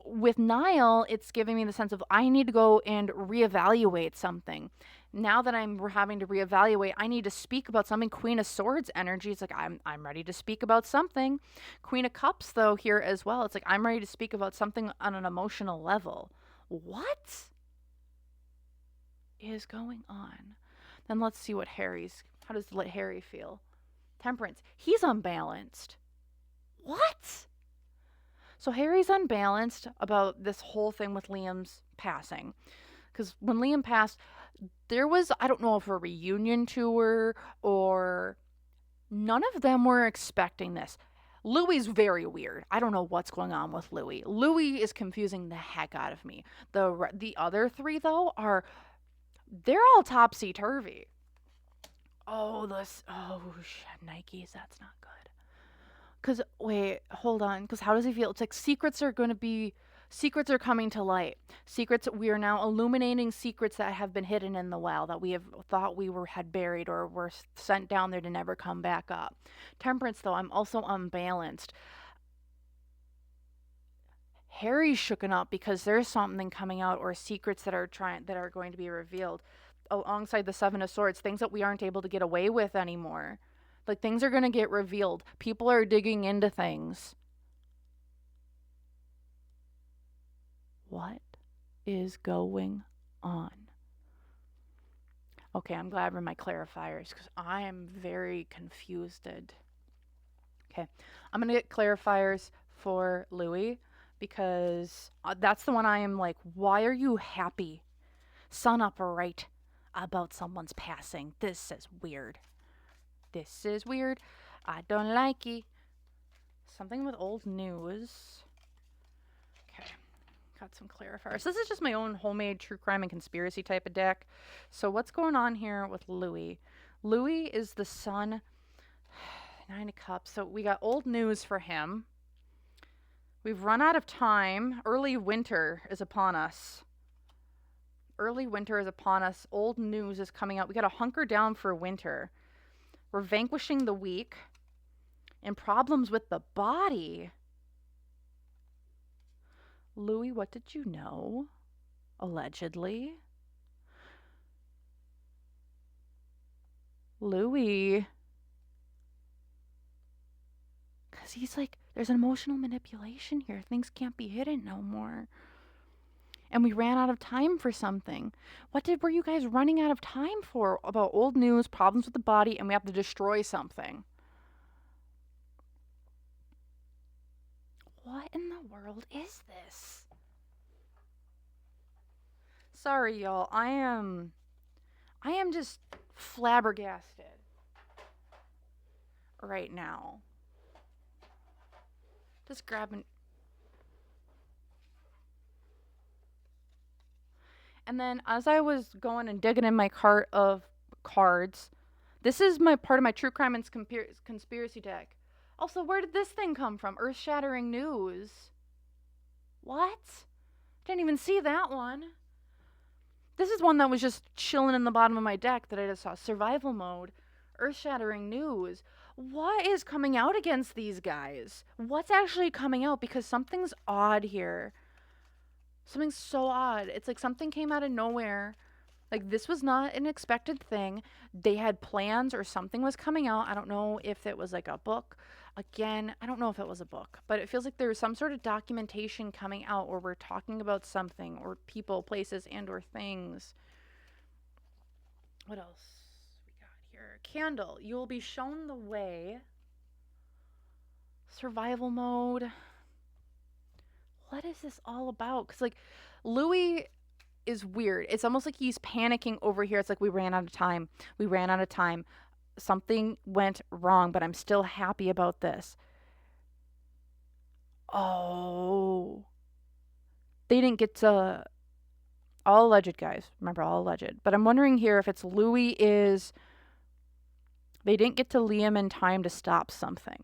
With Niall, it's giving me the sense of I need to go and reevaluate something. Now that I'm having to reevaluate, I need to speak about something. Queen of Swords energy. It's like I'm ready to speak about something. Queen of Cups, though, here as well. It's like I'm ready to speak about something on an emotional level. What is going on? Then let's see what how does Harry feel? Temperance. He's unbalanced. What? So Harry's unbalanced about this whole thing with Liam's passing. Because when Liam passed, there was, I don't know if a reunion tour or none of them were expecting this. Louis's very weird. I don't know what's going on with Louis. Louis is confusing the heck out of me. The other three, though, they're all topsy-turvy. Oh, Nikes, that's not good. Because, wait, hold on. Because how does he feel? It's like secrets are coming to light. We are now illuminating secrets that have been hidden in the well, that we have thought had buried or were sent down there to never come back up. Temperance, though, I'm also unbalanced. Harry's shooken up because there's something coming out or secrets that are going to be revealed. Alongside the Seven of Swords, things that we aren't able to get away with anymore. Like, things are going to get revealed. People are digging into things. What is going on? Okay, I'm glad I read my clarifiers because I am very confused. Okay, I'm going to get clarifiers for Louis because that's the one I am like, why are you happy? Sun upright about someone's passing. This is weird. This is weird. I don't like it. Something with old news. Okay. Got some clarifiers. This is just my own homemade true crime and conspiracy type of deck. So what's going on here with Louis? Louis is the Sun. 9 of Cups. So we got old news for him. We've run out of time. Early winter is upon us. Early winter is upon us. Old news is coming out. We got to hunker down for winter. We're vanquishing the weak and problems with the body. Louis, what did you know? Allegedly. Louis, Because he's like, there's an emotional manipulation here. Things can't be hidden no more. And we ran out of time for something. What were you guys running out of time for? About old news, problems with the body, and we have to destroy something. What in the world is this? Sorry, y'all. I am just flabbergasted right now. Just grabbing. And then as I was going and digging in my cart of cards, this is my part of my true crime and conspiracy deck. Also, where did this thing come from? Earth-shattering news. What? Didn't even see that one. This is one that was just chilling in the bottom of my deck that I just saw. Survival mode. Earth-shattering news. What is coming out against these guys? What's actually coming out? Because something's odd here. Something's so odd. It's like something came out of nowhere. Like, this was not an expected thing. They had plans or something was coming out. I don't know if it was like a book. Again, I don't know if it was a book, but it feels like there's some sort of documentation coming out where we're talking about something or people, places, and or things. What else we got here? Candle. You will be shown the way. Survival mode. What is this all about? Because, like, Louis is weird. It's almost like he's panicking over here. It's like, we ran out of time. We ran out of time. Something went wrong, but I'm still happy about this. Oh. They didn't get to... All alleged, guys. Remember, all alleged. But I'm wondering here if it's Louis is... They didn't get to Liam in time to stop something.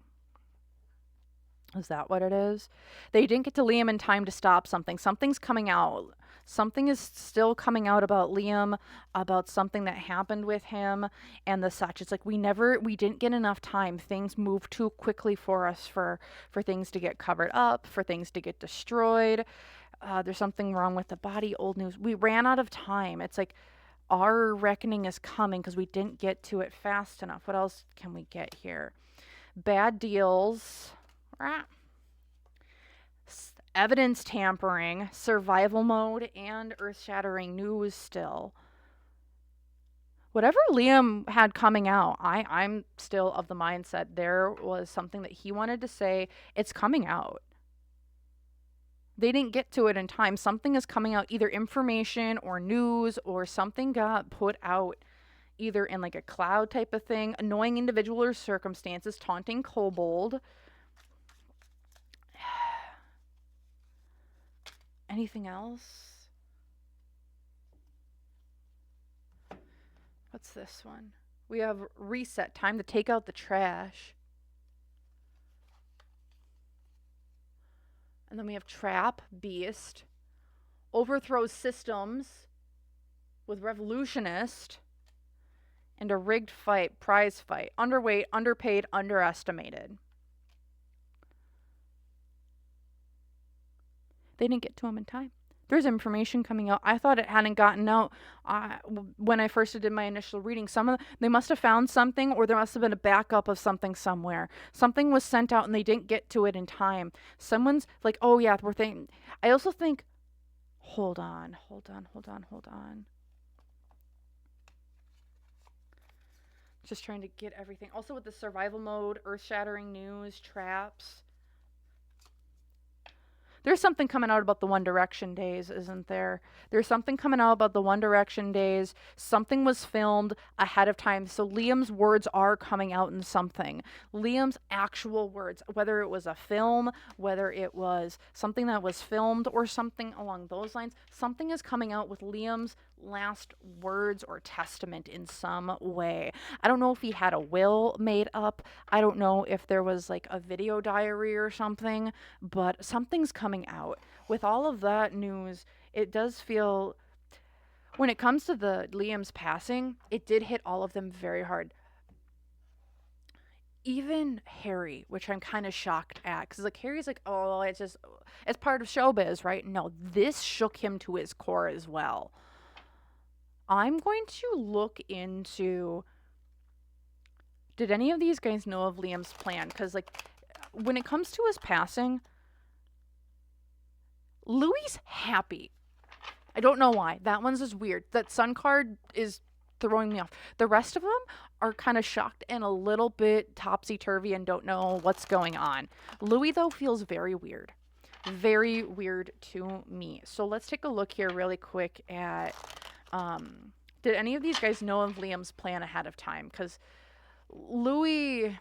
Is that what it is? They didn't get to Liam in time to stop something. Something's coming out. Something is still coming out about Liam, about something that happened with him and the such. It's like we didn't get enough time. Things moved too quickly for us for things to get covered up, for things to get destroyed. There's something wrong with the body. Old news. We ran out of time. It's like our reckoning is coming because we didn't get to it fast enough. What else can we get here? Bad deals. Evidence tampering, survival mode, and earth-shattering news still. Whatever Liam had coming out, I'm still of the mindset there was something that he wanted to say. It's coming out. They didn't get to it in time. Something is coming out, either information or news or something got put out either in like a cloud type of thing, annoying individual or circumstances, taunting kobold. Anything else? What's this one? We have reset. Time to take out the trash. And then we have trap, beast, overthrows systems with revolutionist, and a rigged fight, prize fight. Underweight, underpaid, underestimated. They didn't get to him in time. There's information coming out. I thought it hadn't gotten out when I first did my initial reading. They must have found something, or there must have been a backup of something somewhere. Something was sent out and they didn't get to it in time. Someone's like, oh yeah, we're thinking. I also think, hold on. Just trying to get everything. Also with the survival mode, earth-shattering news, traps. There's something coming out about the One Direction days, isn't there? There's something coming out about the One Direction days. Something was filmed ahead of time. So Liam's words are coming out in something. Liam's actual words, whether it was a film, whether it was something that was filmed or something along those lines, something is coming out with Liam's last words or testament in some way. I don't know if he had a will made up. I don't know if there was like a video diary or something, but something's coming out. With all of that news, it does feel, when it comes to the Liam's passing, it did hit all of them very hard. Even Harry, which I'm kind of shocked at, because like Harry's like, oh, it's part of showbiz, right? No, this shook him to his core as well. I'm going to look into, did any of these guys know of Liam's plan? Because like when it comes to his passing, Louis happy. I don't know why. That one's just weird. That Sun card is throwing me off. The rest of them are kind of shocked and a little bit topsy-turvy and don't know what's going on. Louis, though, feels very weird. Very weird to me. So let's take a look here really quick at... did any of these guys know of Liam's plan ahead of time? Because Louis...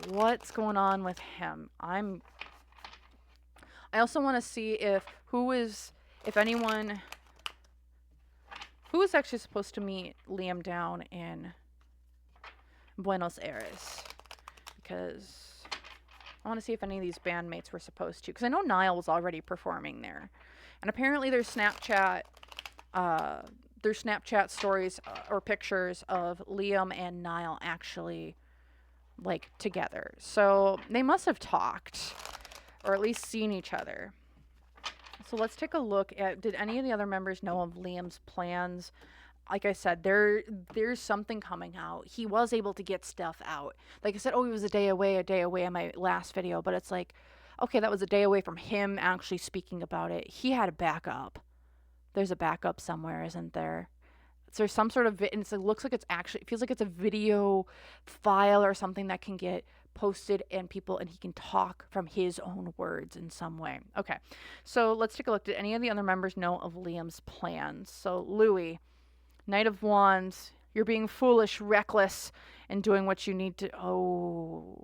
what's going on with him? I also want to see if anyone... Who is actually supposed to meet Liam down in Buenos Aires? Because I want to see if any of these bandmates were supposed to. Because I know Niall was already performing there. And apparently there's Snapchat stories or pictures of Liam and Niall actually, like, together. So they must have talked. Or at least seen each other. So let's take a look at, did any of the other members know of Liam's plans? Like I said, there's something coming out. He was able to get stuff out. Like I said, he was a day away in my last video. But it's like, okay, that was a day away from him actually speaking about it. He had a backup. There's a backup somewhere, isn't there? There's some sort of, and it looks like it feels like it's a video file or something that can get posted and he can talk from his own words in some way. Okay, so let's take a look. Did any of the other members know of Liam's plans? So Louis, Knight of Wands, you're being foolish, reckless, and doing what you need to. Oh,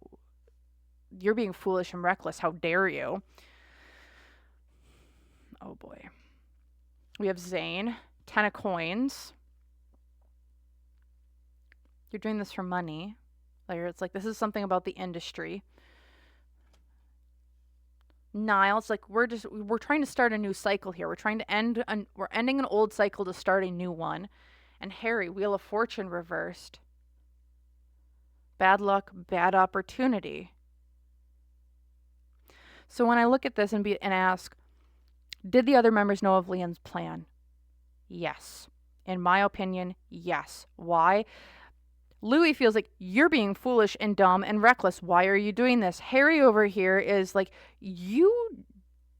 you're being foolish and reckless. How dare you? Oh boy. We have Zayne, 10 of Coins. You're doing this for money. Like, it's like, this is something about the industry. Niall, it's like, we're trying to start a new cycle here. We're trying to we're ending an old cycle to start a new one. And Harry, Wheel of Fortune reversed. Bad luck, bad opportunity. So when I look at this and ask, did the other members know of Liam's plan? Yes. In my opinion, yes. Why? Louis feels like, you're being foolish and dumb and reckless. Why are you doing this? Harry over here is like, you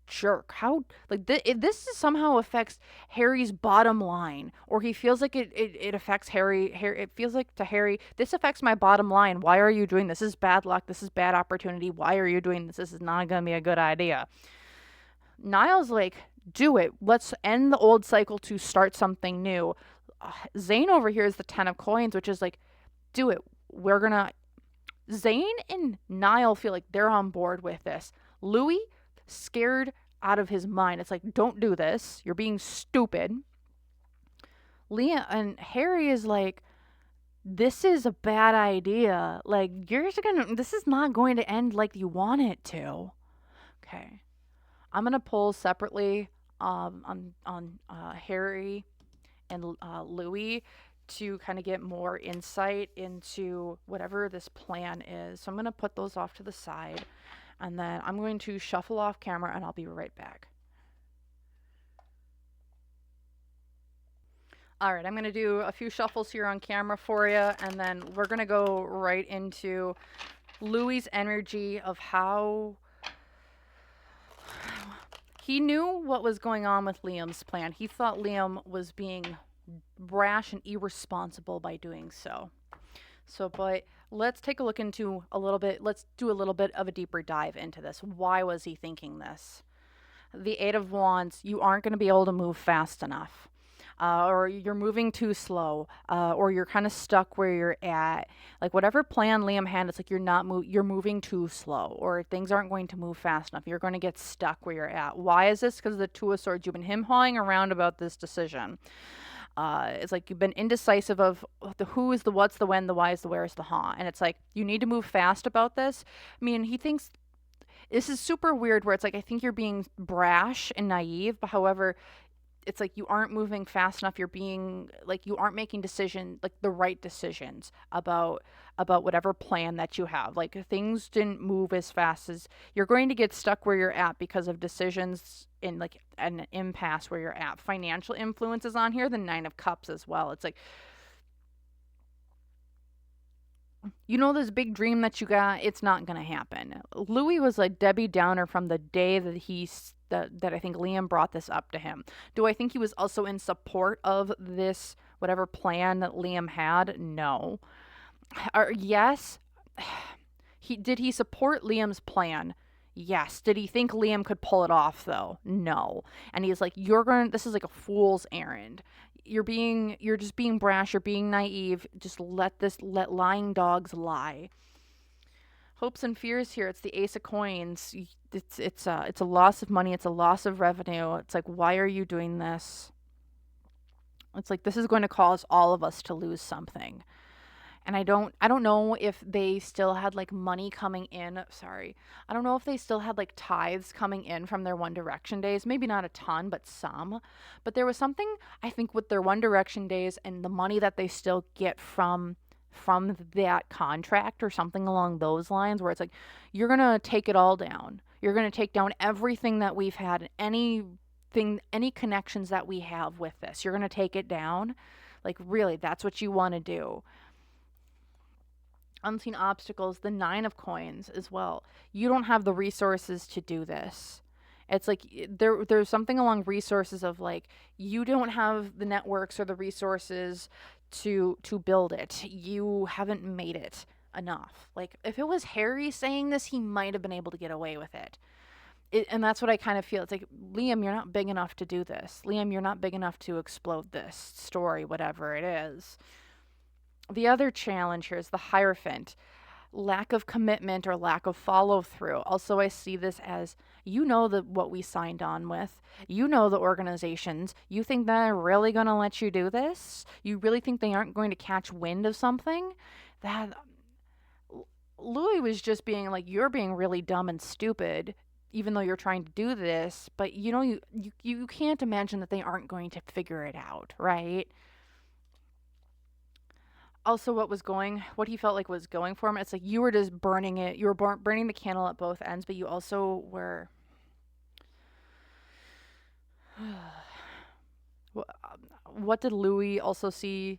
jerk. How, like, this somehow affects Harry's bottom line, or he feels like it affects Harry. It feels like to Harry, this affects my bottom line. Why are you doing this? This is bad luck. This is bad opportunity. Why are you doing this? This is not going to be a good idea. Niall's like, do it. Let's end the old cycle to start something new. Zayne over here is the 10 of Coins, which is like, do it. Zayne and Niall feel like they're on board with this. Louis, scared out of his mind. It's like, don't do this. You're being stupid. Liam and Harry is like, this is a bad idea. Like, this is not going to end like you want it to. Okay. I'm going to pull separately on Harry and Louis to kind of get more insight into whatever this plan is. So I'm going to put those off to the side, and then I'm going to shuffle off camera, and I'll be right back. All right, I'm going to do a few shuffles here on camera for you, and then we're going to go right into Louis' energy of how he knew what was going on with Liam's plan. He thought Liam was being brash and irresponsible by doing so. But let's take a look into let's do a little bit of a deeper dive into this. Why was he thinking this? The 8 of Wands, you aren't going to be able to move fast enough. Or you're moving too slow, or you're kind of stuck where you're at. Like, whatever plan Liam had, it's like you're moving too slow, or things aren't going to move fast enough. You're going to get stuck where you're at. Why is this? Because of the 2 of Swords. You've been him-hawing around about this decision. It's like you've been indecisive of the who is the what's the when, the why is the where is the how. And it's like, you need to move fast about this. I mean, he thinks this is super weird where it's like, I think you're being brash and naive, but however, it's like you aren't moving fast enough. You're being like, you aren't making the right decisions about whatever plan that you have. Like, things didn't move as fast as you're going to get stuck where you're at because of decisions in like an impasse where you're at. Financial influences on here, the 9 of Cups as well. It's like You know, this big dream that you got, it's not going to happen. Louis was a Debbie Downer from the day that that I think Liam brought this up to him. Do I think he was also in support of this whatever plan that Liam had? No. Yes. Did he support Liam's plan? Yes. Did he think Liam could pull it off though? No. And he's like, this is like a fool's errand. You're just being brash, you're being naive. Just let lying dogs lie. Hopes and fears here. It's the Ace of Coins. It's a loss of money, it's a loss of revenue. It's like, why are you doing this? It's like, this is going to cause all of us to lose something. And I don't know if they still had like money coming in. Sorry. I don't know if they still had like tithes coming in from their One Direction days. Maybe not a ton, but some. But there was something, I think, with their One Direction days and the money that they still get from that contract or something along those lines, where it's like, you're going to take it all down. You're going to take down everything that we've had, any connections that we have with this. You're going to take it down. Like, really, that's what you want to do. Unseen obstacles, the 9 of coins as well. You don't have the resources to do this. It's like there's something along resources of like, you don't have the networks or the resources to build it. You haven't made it enough. Like, if it was Harry saying this, he might have been able to get away with it. And that's what I kind of feel. It's like, Liam, you're not big enough to do this. Liam, you're not big enough to explode this story, whatever it is. The other challenge here is the Hierophant. Lack of commitment or lack of follow through. Also, I see this as, what we signed on with. You know the organizations. You think they're really going to let you do this? You really think they aren't going to catch wind of something? That Louis was just being like, you're being really dumb and stupid, even though you're trying to do this. But you can't imagine that they aren't going to figure it out, right? Also, what he felt like was going for him, it's like you were just burning it. You were burning the candle at both ends, but you also were. What did Louis also see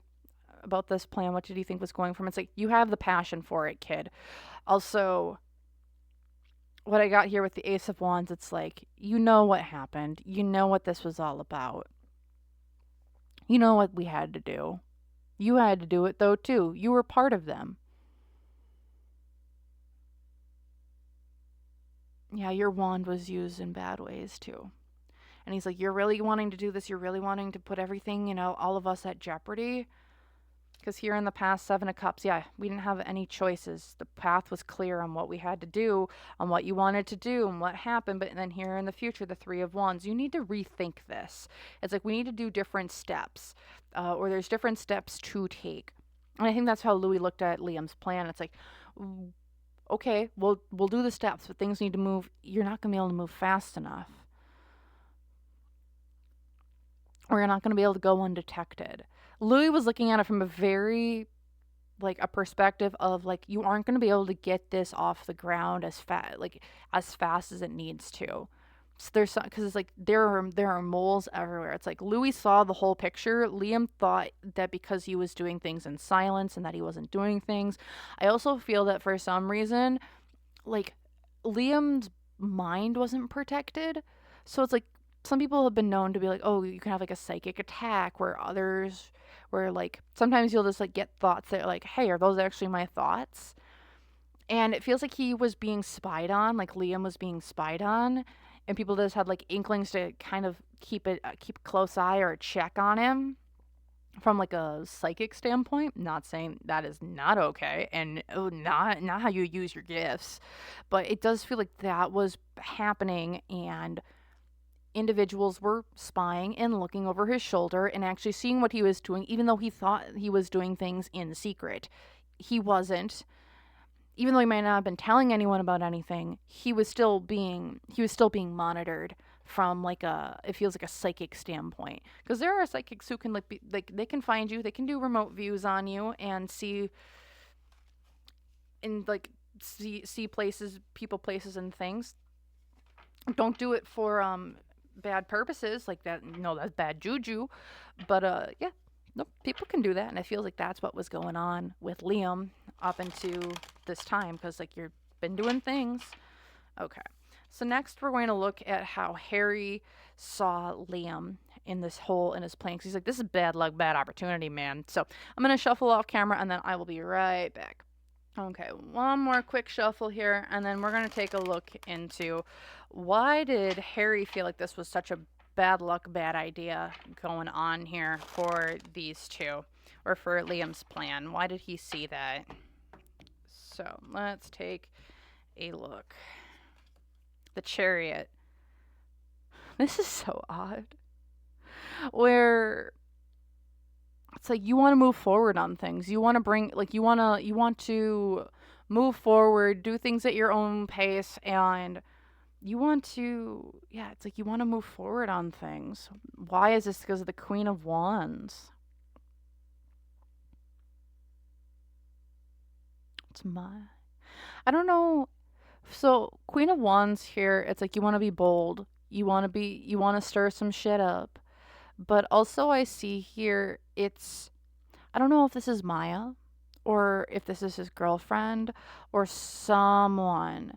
about this plan? What did he think was going for him? It's like, you have the passion for it, kid. Also, what I got here with the Ace of Wands, it's like, you know what happened. You know what this was all about. You know what we had to do. You had to do it, though, too. You were part of them. Yeah, your wand was used in bad ways, too. And he's like, you're really wanting to do this? You're really wanting to put everything, all of us at jeopardy? Because here in the past, 7 of Cups, yeah, we didn't have any choices. The path was clear on what we had to do, on what you wanted to do, and what happened. But then here in the future, the 3 of Wands, you need to rethink this. It's like, we need to do different steps, or there's different steps to take. And I think that's how Louis looked at Liam's plan. It's like, okay, we'll do the steps, but things need to move. You're not going to be able to move fast enough. Or you're not going to be able to go undetected. Louis was looking at it from a very, like, a perspective of, like, you aren't going to be able to get this off the ground as fast as it needs to. So because it's like, there are moles everywhere. It's like, Louis saw the whole picture. Liam thought that because he was doing things in silence and that he wasn't doing things. I also feel that for some reason, like, Liam's mind wasn't protected. So it's like, some people have been known to be like, oh, you can have like a psychic attack, where like sometimes you'll just like get thoughts that are like, hey, are those actually my thoughts? And it feels like he was being spied on, like Liam was being spied on, and people just had like inklings to kind of keep a close eye or a check on him from like a psychic standpoint. Not saying that is not okay, and not how you use your gifts, but it does feel like that was happening, and individuals were spying and looking over his shoulder and actually seeing what he was doing, even though he thought he was doing things in secret. He wasn't. Even though he might not have been telling anyone about anything, he was still being monitored from like it feels like a psychic standpoint. Because there are psychics who can they can find you, they can do remote views on you and see places, people, places, and things. Don't do it for bad purposes, like that. No, that's bad juju. But yeah, nope, people can do that, and I feel like that's what was going on with Liam. up into this time because, like, you've been doing things. Okay. So next we're going to look at how Harry saw Liam in his plan. 'Cause he's like, this is bad luck, bad opportunity, man. So I'm going to shuffle off camera and then I will be right back. Okay, one more quick shuffle here, and then we're going to take a look into why did Harry feel like this was such a bad luck, bad idea going on here for these two, or for Liam's plan. Why did he see that? So let's take a look. The Chariot. This is so odd. Where it's like you want to move forward on things. You want to bring, like, you want to move forward, do things at your own pace, and you want to, yeah, it's like you want to move forward on things. Why is this? Because of the Queen of Wands. I don't know. So Queen of Wands here, it's like you want to be bold. You want to stir some shit up. But also I see here, I don't know if this is Maya or if this is his girlfriend or someone.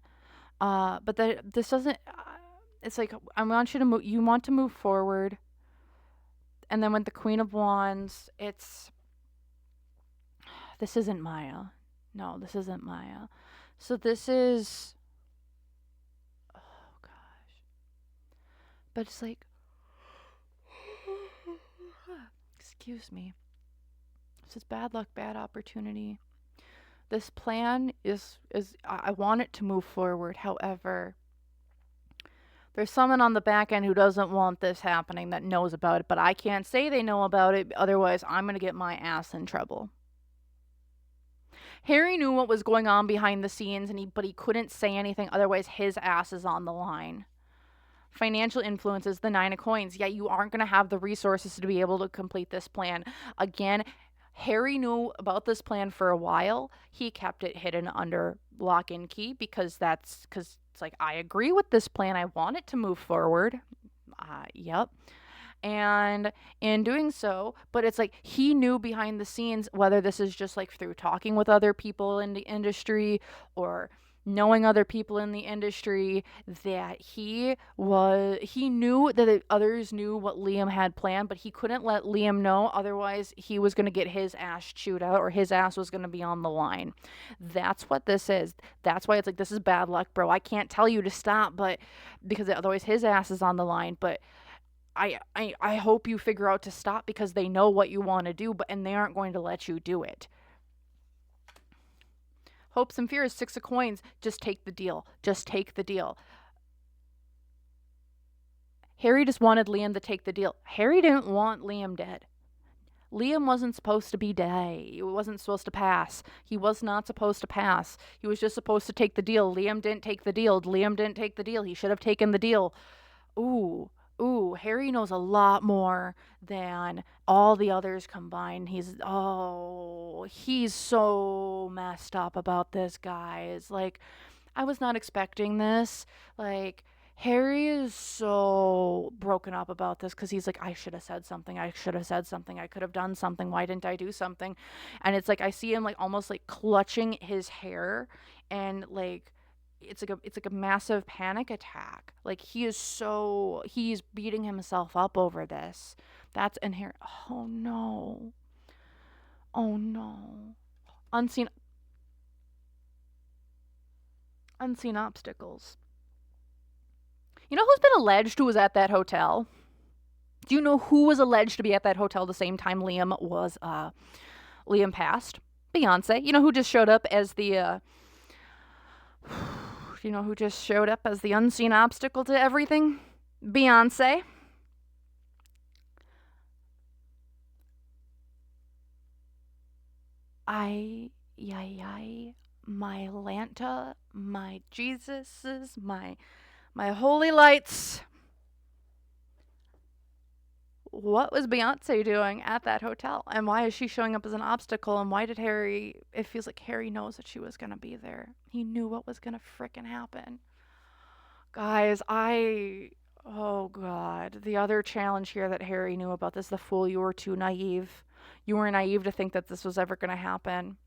But this doesn't, it's like, I want you want to move forward. And then with the Queen of Wands, this isn't Maya. No, this isn't Maya. So this is, oh gosh. But it's like, excuse me. This is bad luck, bad opportunity. This plan is I want it to move forward. However, there's someone on the back end who doesn't want this happening, that knows about it, but I can't say they know about it. Otherwise, I'm going to get my ass in trouble. Harry knew what was going on behind the scenes, but he couldn't say anything. Otherwise, his ass is on the line. Financial influences, the 9 of coins. Yeah, you aren't going to have the resources to be able to complete this plan. Again, Harry knew about this plan for a while. He kept it hidden under lock and key because it's like, I agree with this plan. I want it to move forward. Yep. And in doing so, but it's like he knew behind the scenes, whether this is just like through talking with other people in the industry or knowing other people in the industry, that he knew that others knew what Liam had planned, but he couldn't let Liam know. Otherwise, he was going to get his ass chewed out, or his ass was going to be on the line. That's what this is. That's why it's like, this is bad luck, bro. I can't tell you to stop, but because otherwise his ass is on the line. But I hope you figure out to stop, because they know what you want to do, and they aren't going to let you do it. Hopes and fears, 6 of coins. Just take the deal. Just take the deal. Harry just wanted Liam to take the deal. Harry didn't want Liam dead. Liam wasn't supposed to be dead. He wasn't supposed to pass. He was not supposed to pass. He was just supposed to take the deal. Liam didn't take the deal. Liam didn't take the deal. He should have taken the deal. Ooh, Harry knows a lot more than all the others combined. He's so messed up about this, guys. Like, I was not expecting this. Like, Harry is so broken up about this because he's like, I should have said something. I should have said something. I could have done something. Why didn't I do something? And it's like, I see him like almost like clutching his hair, and like, it's like a massive panic attack. Like, he's beating himself up over this. That's in here. Oh no. Unseen obstacles. You know who's been alleged who was at that hotel? Do you know who was alleged to be at that hotel the same time Liam passed? Beyonce. You know who just showed up as the unseen obstacle to everything? Beyonce. My Lanta, my Jesuses, my holy lights. What was Beyonce doing at that hotel? And why is she showing up as an obstacle? And why did it feels like Harry knows that she was going to be there. He knew what was going to frickin' happen. Guys, oh God. The other challenge here that Harry knew about this, the fool, you were too naive. You were naive to think that this was ever going to happen.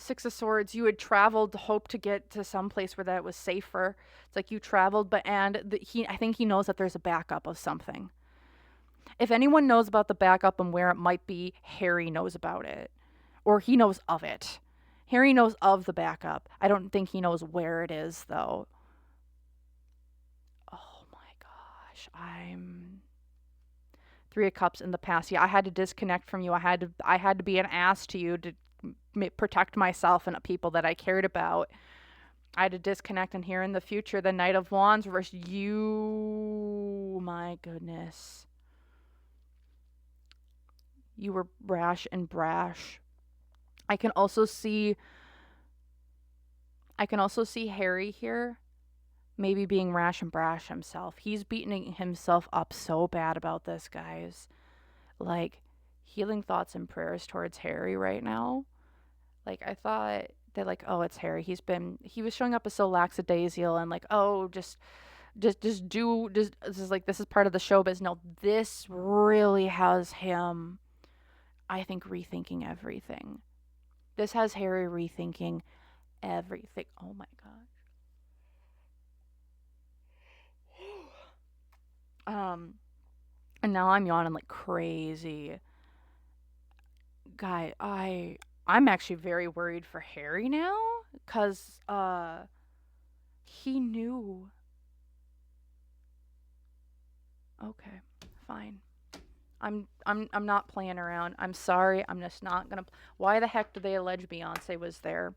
Six of Swords, you had traveled to hope to get to some place where that was safer. It's like you traveled, but I think he knows that there's a backup of something. If anyone knows about the backup and where it might be, Harry knows about it. Or he knows of it. Harry knows of the backup. I don't think he knows where it is, though. Oh my gosh. I'm Three of Cups in the past. Yeah, I had to disconnect from you. I had to be an ass to you to protect myself and people that I cared about. I had to disconnect, and here in the future, the Knight of Wands versus you. My goodness. You were rash and brash. I can also see Harry here maybe being rash and brash himself. He's beating himself up so bad about this, guys. Like, healing thoughts and prayers towards Harry right now. Like, I thought that, like, oh, it's Harry. He was showing up as so lackadaisical and like, oh, this is like, this is part of the showbiz. No, this really has him, I think, rethinking everything. This has Harry rethinking everything. Oh my gosh. And now I'm yawning like crazy. Guy, I'm actually very worried for Harry now, cuz he knew. Okay, fine. I'm not playing around. I'm sorry. I'm just not going to. Why the heck do they allege Beyonce was there?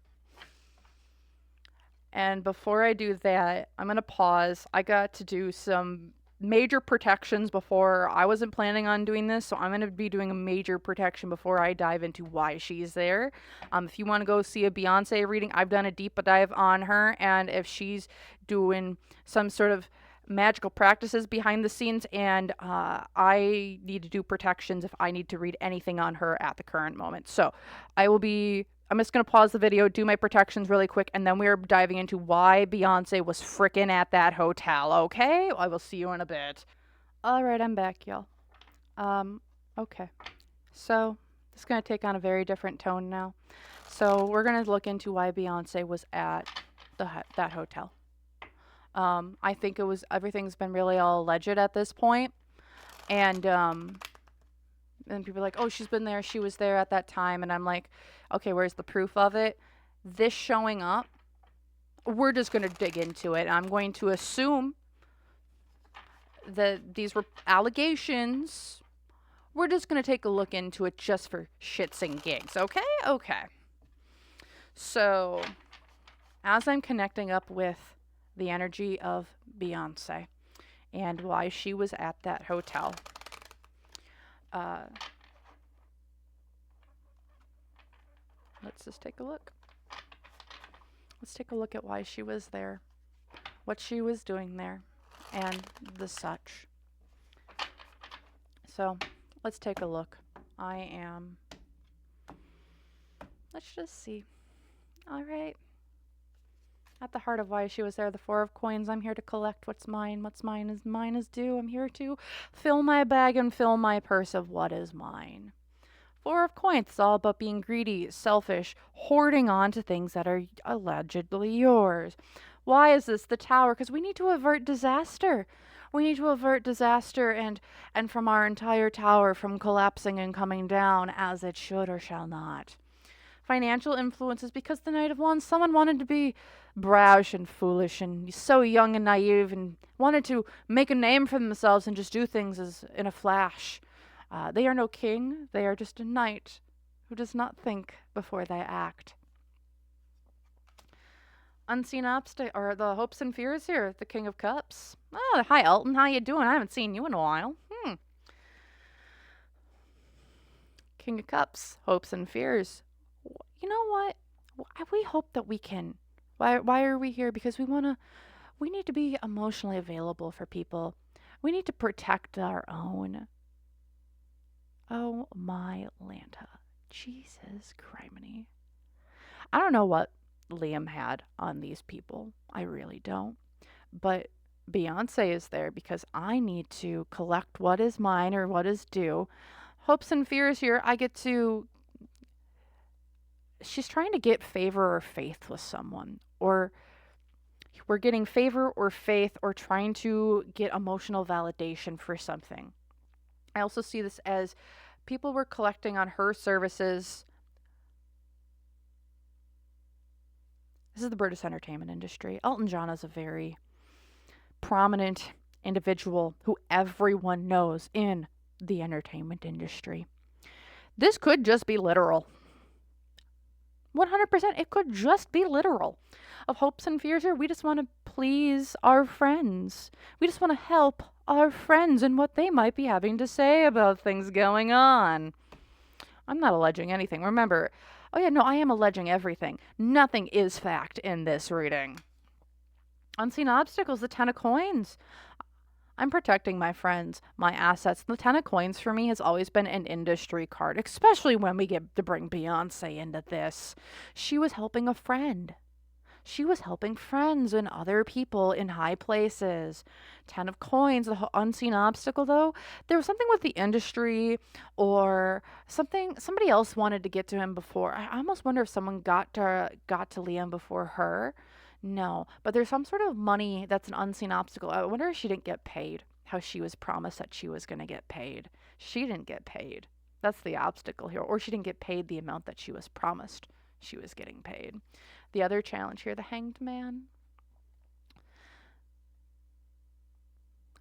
And before I do that, I'm going to pause. I got to do some major protections before. I wasn't planning on doing this, so I'm going to be doing a major protection before I dive into why she's there. If you want to go see a Beyonce reading, I've done a deep dive on her, and if she's doing some sort of magical practices behind the scenes, and I need to do protections if I need to read anything on her at the current moment. So I'm just going to pause the video, do my protections really quick, and then we're diving into why Beyonce was frickin' at that hotel, okay? I will see you in a bit. Alright, I'm back, y'all. Okay. So, this is going to take on a very different tone now. So, we're going to look into why Beyonce was at that hotel. I think everything's been really all alleged at this point. And people are like, oh, she's been there, she was there at that time. And I'm like, okay, where's the proof of it? This showing up, we're just going to dig into it. I'm going to assume that these were allegations. We're just going to take a look into it just for shits and gigs, okay? Okay. So, as I'm connecting up with the energy of Beyonce and why she was at that hotel, let's just take a look. Let's take a look at why she was there, what she was doing there, and the such. So, let's take a look. Let's just see. All right. At the heart of why she was there, the Four of Coins. I'm here to collect what's mine. What's mine is due. I'm here to fill my bag and fill my purse of what is mine. Four of Coins is all about being greedy, selfish, hoarding on to things that are allegedly yours. Why is this? The Tower. Because we need to avert disaster. We need to avert disaster and from our entire tower from collapsing and coming down as it should or shall not. Financial influences, because the Knight of Wands, someone wanted to be brash and foolish and so young and naive and wanted to make a name for themselves and just do things as in a flash. They are no king. They are just a knight who does not think before they act. Unseen obstacle, or the hopes and fears here, the King of Cups. Oh, hi Elton, how you doing? I haven't seen you in a while. King of Cups, hopes and fears. You know what? We hope that we can. Why are we here? Because we need to be emotionally available for people. We need to protect our own. Oh my Lanta. Jesus criminy. I don't know what Liam had on these people. I really don't. But Beyonce is there because I need to collect what is mine or what is due. Hopes and fears here, I get to she's trying to get favor or faith with someone, or we're getting favor or faith or trying to get emotional validation for something. I also see this as people were collecting on her services. This is the British entertainment industry. Elton John is a very prominent individual who everyone knows in the entertainment industry. This could just be literal. 100%, it could just be literal. Of hopes and fears here, we just want to please our friends. We just want to help our friends and what they might be having to say about things going on. I'm not alleging anything. Remember, oh yeah, no, I am alleging everything. Nothing is fact in this reading. Unseen obstacles, the 10 of coins. I'm protecting my friends, my assets. The 10 of coins for me has always been an industry card, especially when we get to bring Beyonce into this. She was helping a friend. She was helping friends and other people in high places. 10 of coins, the unseen obstacle though, there was something with the industry or something, somebody else wanted to get to him before. I almost wonder if someone got to Liam before her. No, but there's some sort of money that's an unseen obstacle. I wonder if she didn't get paid, how she was promised that she was going to get paid. She didn't get paid. That's the obstacle here. Or she didn't get paid the amount that she was promised she was getting paid. The other challenge here, the Hanged Man.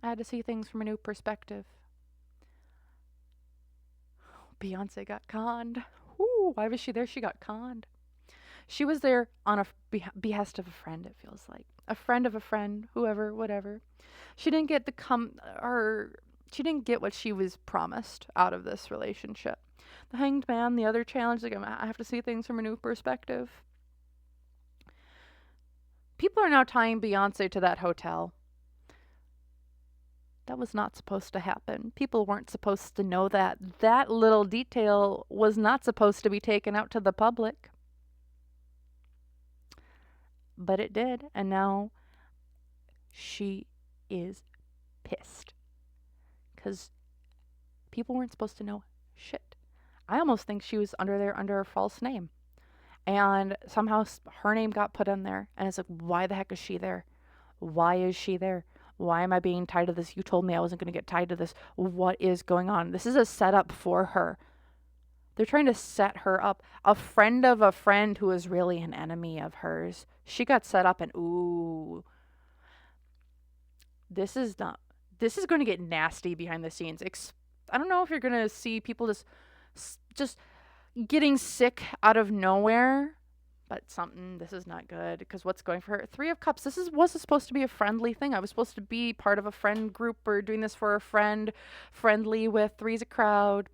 I had to see things from a new perspective. Beyonce got conned. Ooh, why was she there? She got conned. She was there on a behest of a friend, it feels like. A friend of a friend, whoever, whatever. She didn't get she didn't get what she was promised out of this relationship. The Hanged Man, the other challenge, like I have to see things from a new perspective. People are now tying Beyonce to that hotel. That was not supposed to happen. People weren't supposed to know that. That little detail was not supposed to be taken out to the public. But it did, and now she is pissed. Because people weren't supposed to know shit. I almost think she was under a false name. And somehow her name got put in there. And it's like, why the heck is she there? Why is she there? Why am I being tied to this? You told me I wasn't going to get tied to this. What is going on? This is a setup for her. They're trying to set her up. A friend of a friend who is really an enemy of hers. She got set up and ooh. This is going to get nasty behind the scenes. I don't know if you're going to see people just getting sick out of nowhere, but this is not good because what's going for her? 3 of Cups. Was supposed to be a friendly thing. I was supposed to be part of a friend group or doing this for a friend, friendly with. 3's a crowd.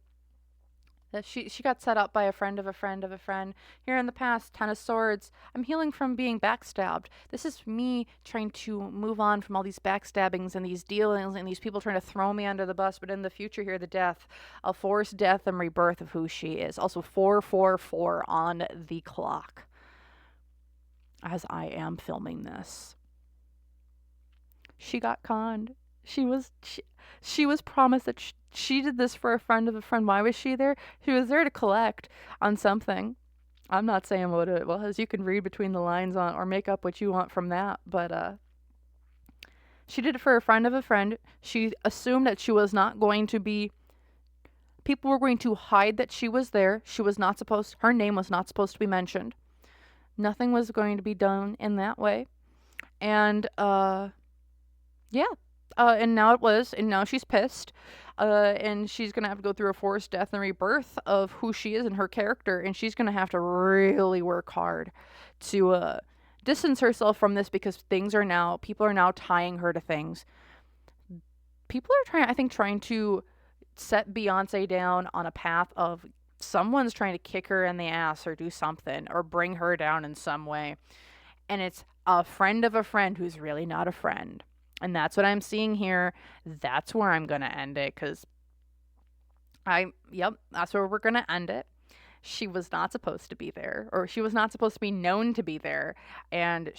That she got set up by a friend of a friend of a friend. Here in the past, 10 of Swords. I'm healing from being backstabbed. This is me trying to move on from all these backstabbings and these dealings and these people trying to throw me under the bus. But in the future here, the death. A forced death and rebirth of who she is. Also 444 on the clock. As I am filming this. She got conned. She was promised that she did this for a friend of a friend. Why was she there? She was there to collect on something. I'm not saying what it was. You can read between the lines on or make up what you want from that. But she did it for a friend of a friend. She assumed that she was not going to be. People were going to hide that she was there. Her name was not supposed to be mentioned. Nothing was going to be done in that way. And yeah. And now it was, and now she's pissed, and she's going to have to go through a forced death and rebirth of who she is and her character, and she's going to have to really work hard to distance herself from this because people are now tying her to things. People are trying to set Beyonce down on a path of someone's trying to kick her in the ass or do something or bring her down in some way, and it's a friend of a friend who's really not a friend. And that's what I'm seeing here. That's where I'm going to end it because that's where we're going to end it. She was not supposed to be there, or she was not supposed to be known to be there. And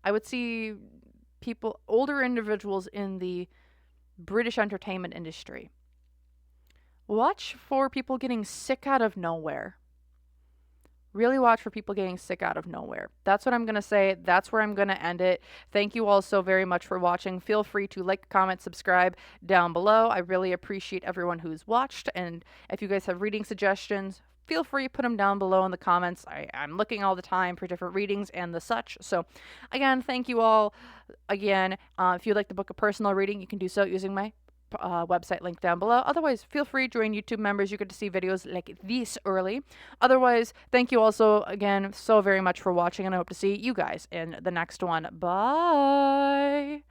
I would see older individuals in the British entertainment industry Watch for people getting sick out of nowhere. Really watch for people getting sick out of nowhere. That's what I'm going to say. That's where I'm going to end it. Thank you all so very much for watching. Feel free to like, comment, subscribe down below. I really appreciate everyone who's watched. And if you guys have reading suggestions, feel free to put them down below in the comments. I'm looking all the time for different readings and the such. So again, thank you all. Again, if you'd like to book a personal reading, you can do so using my website link down below. Otherwise, feel free to join YouTube members. You get to see videos like this early. Otherwise, thank you also again so very much for watching, and I hope to see you guys in the next one. Bye.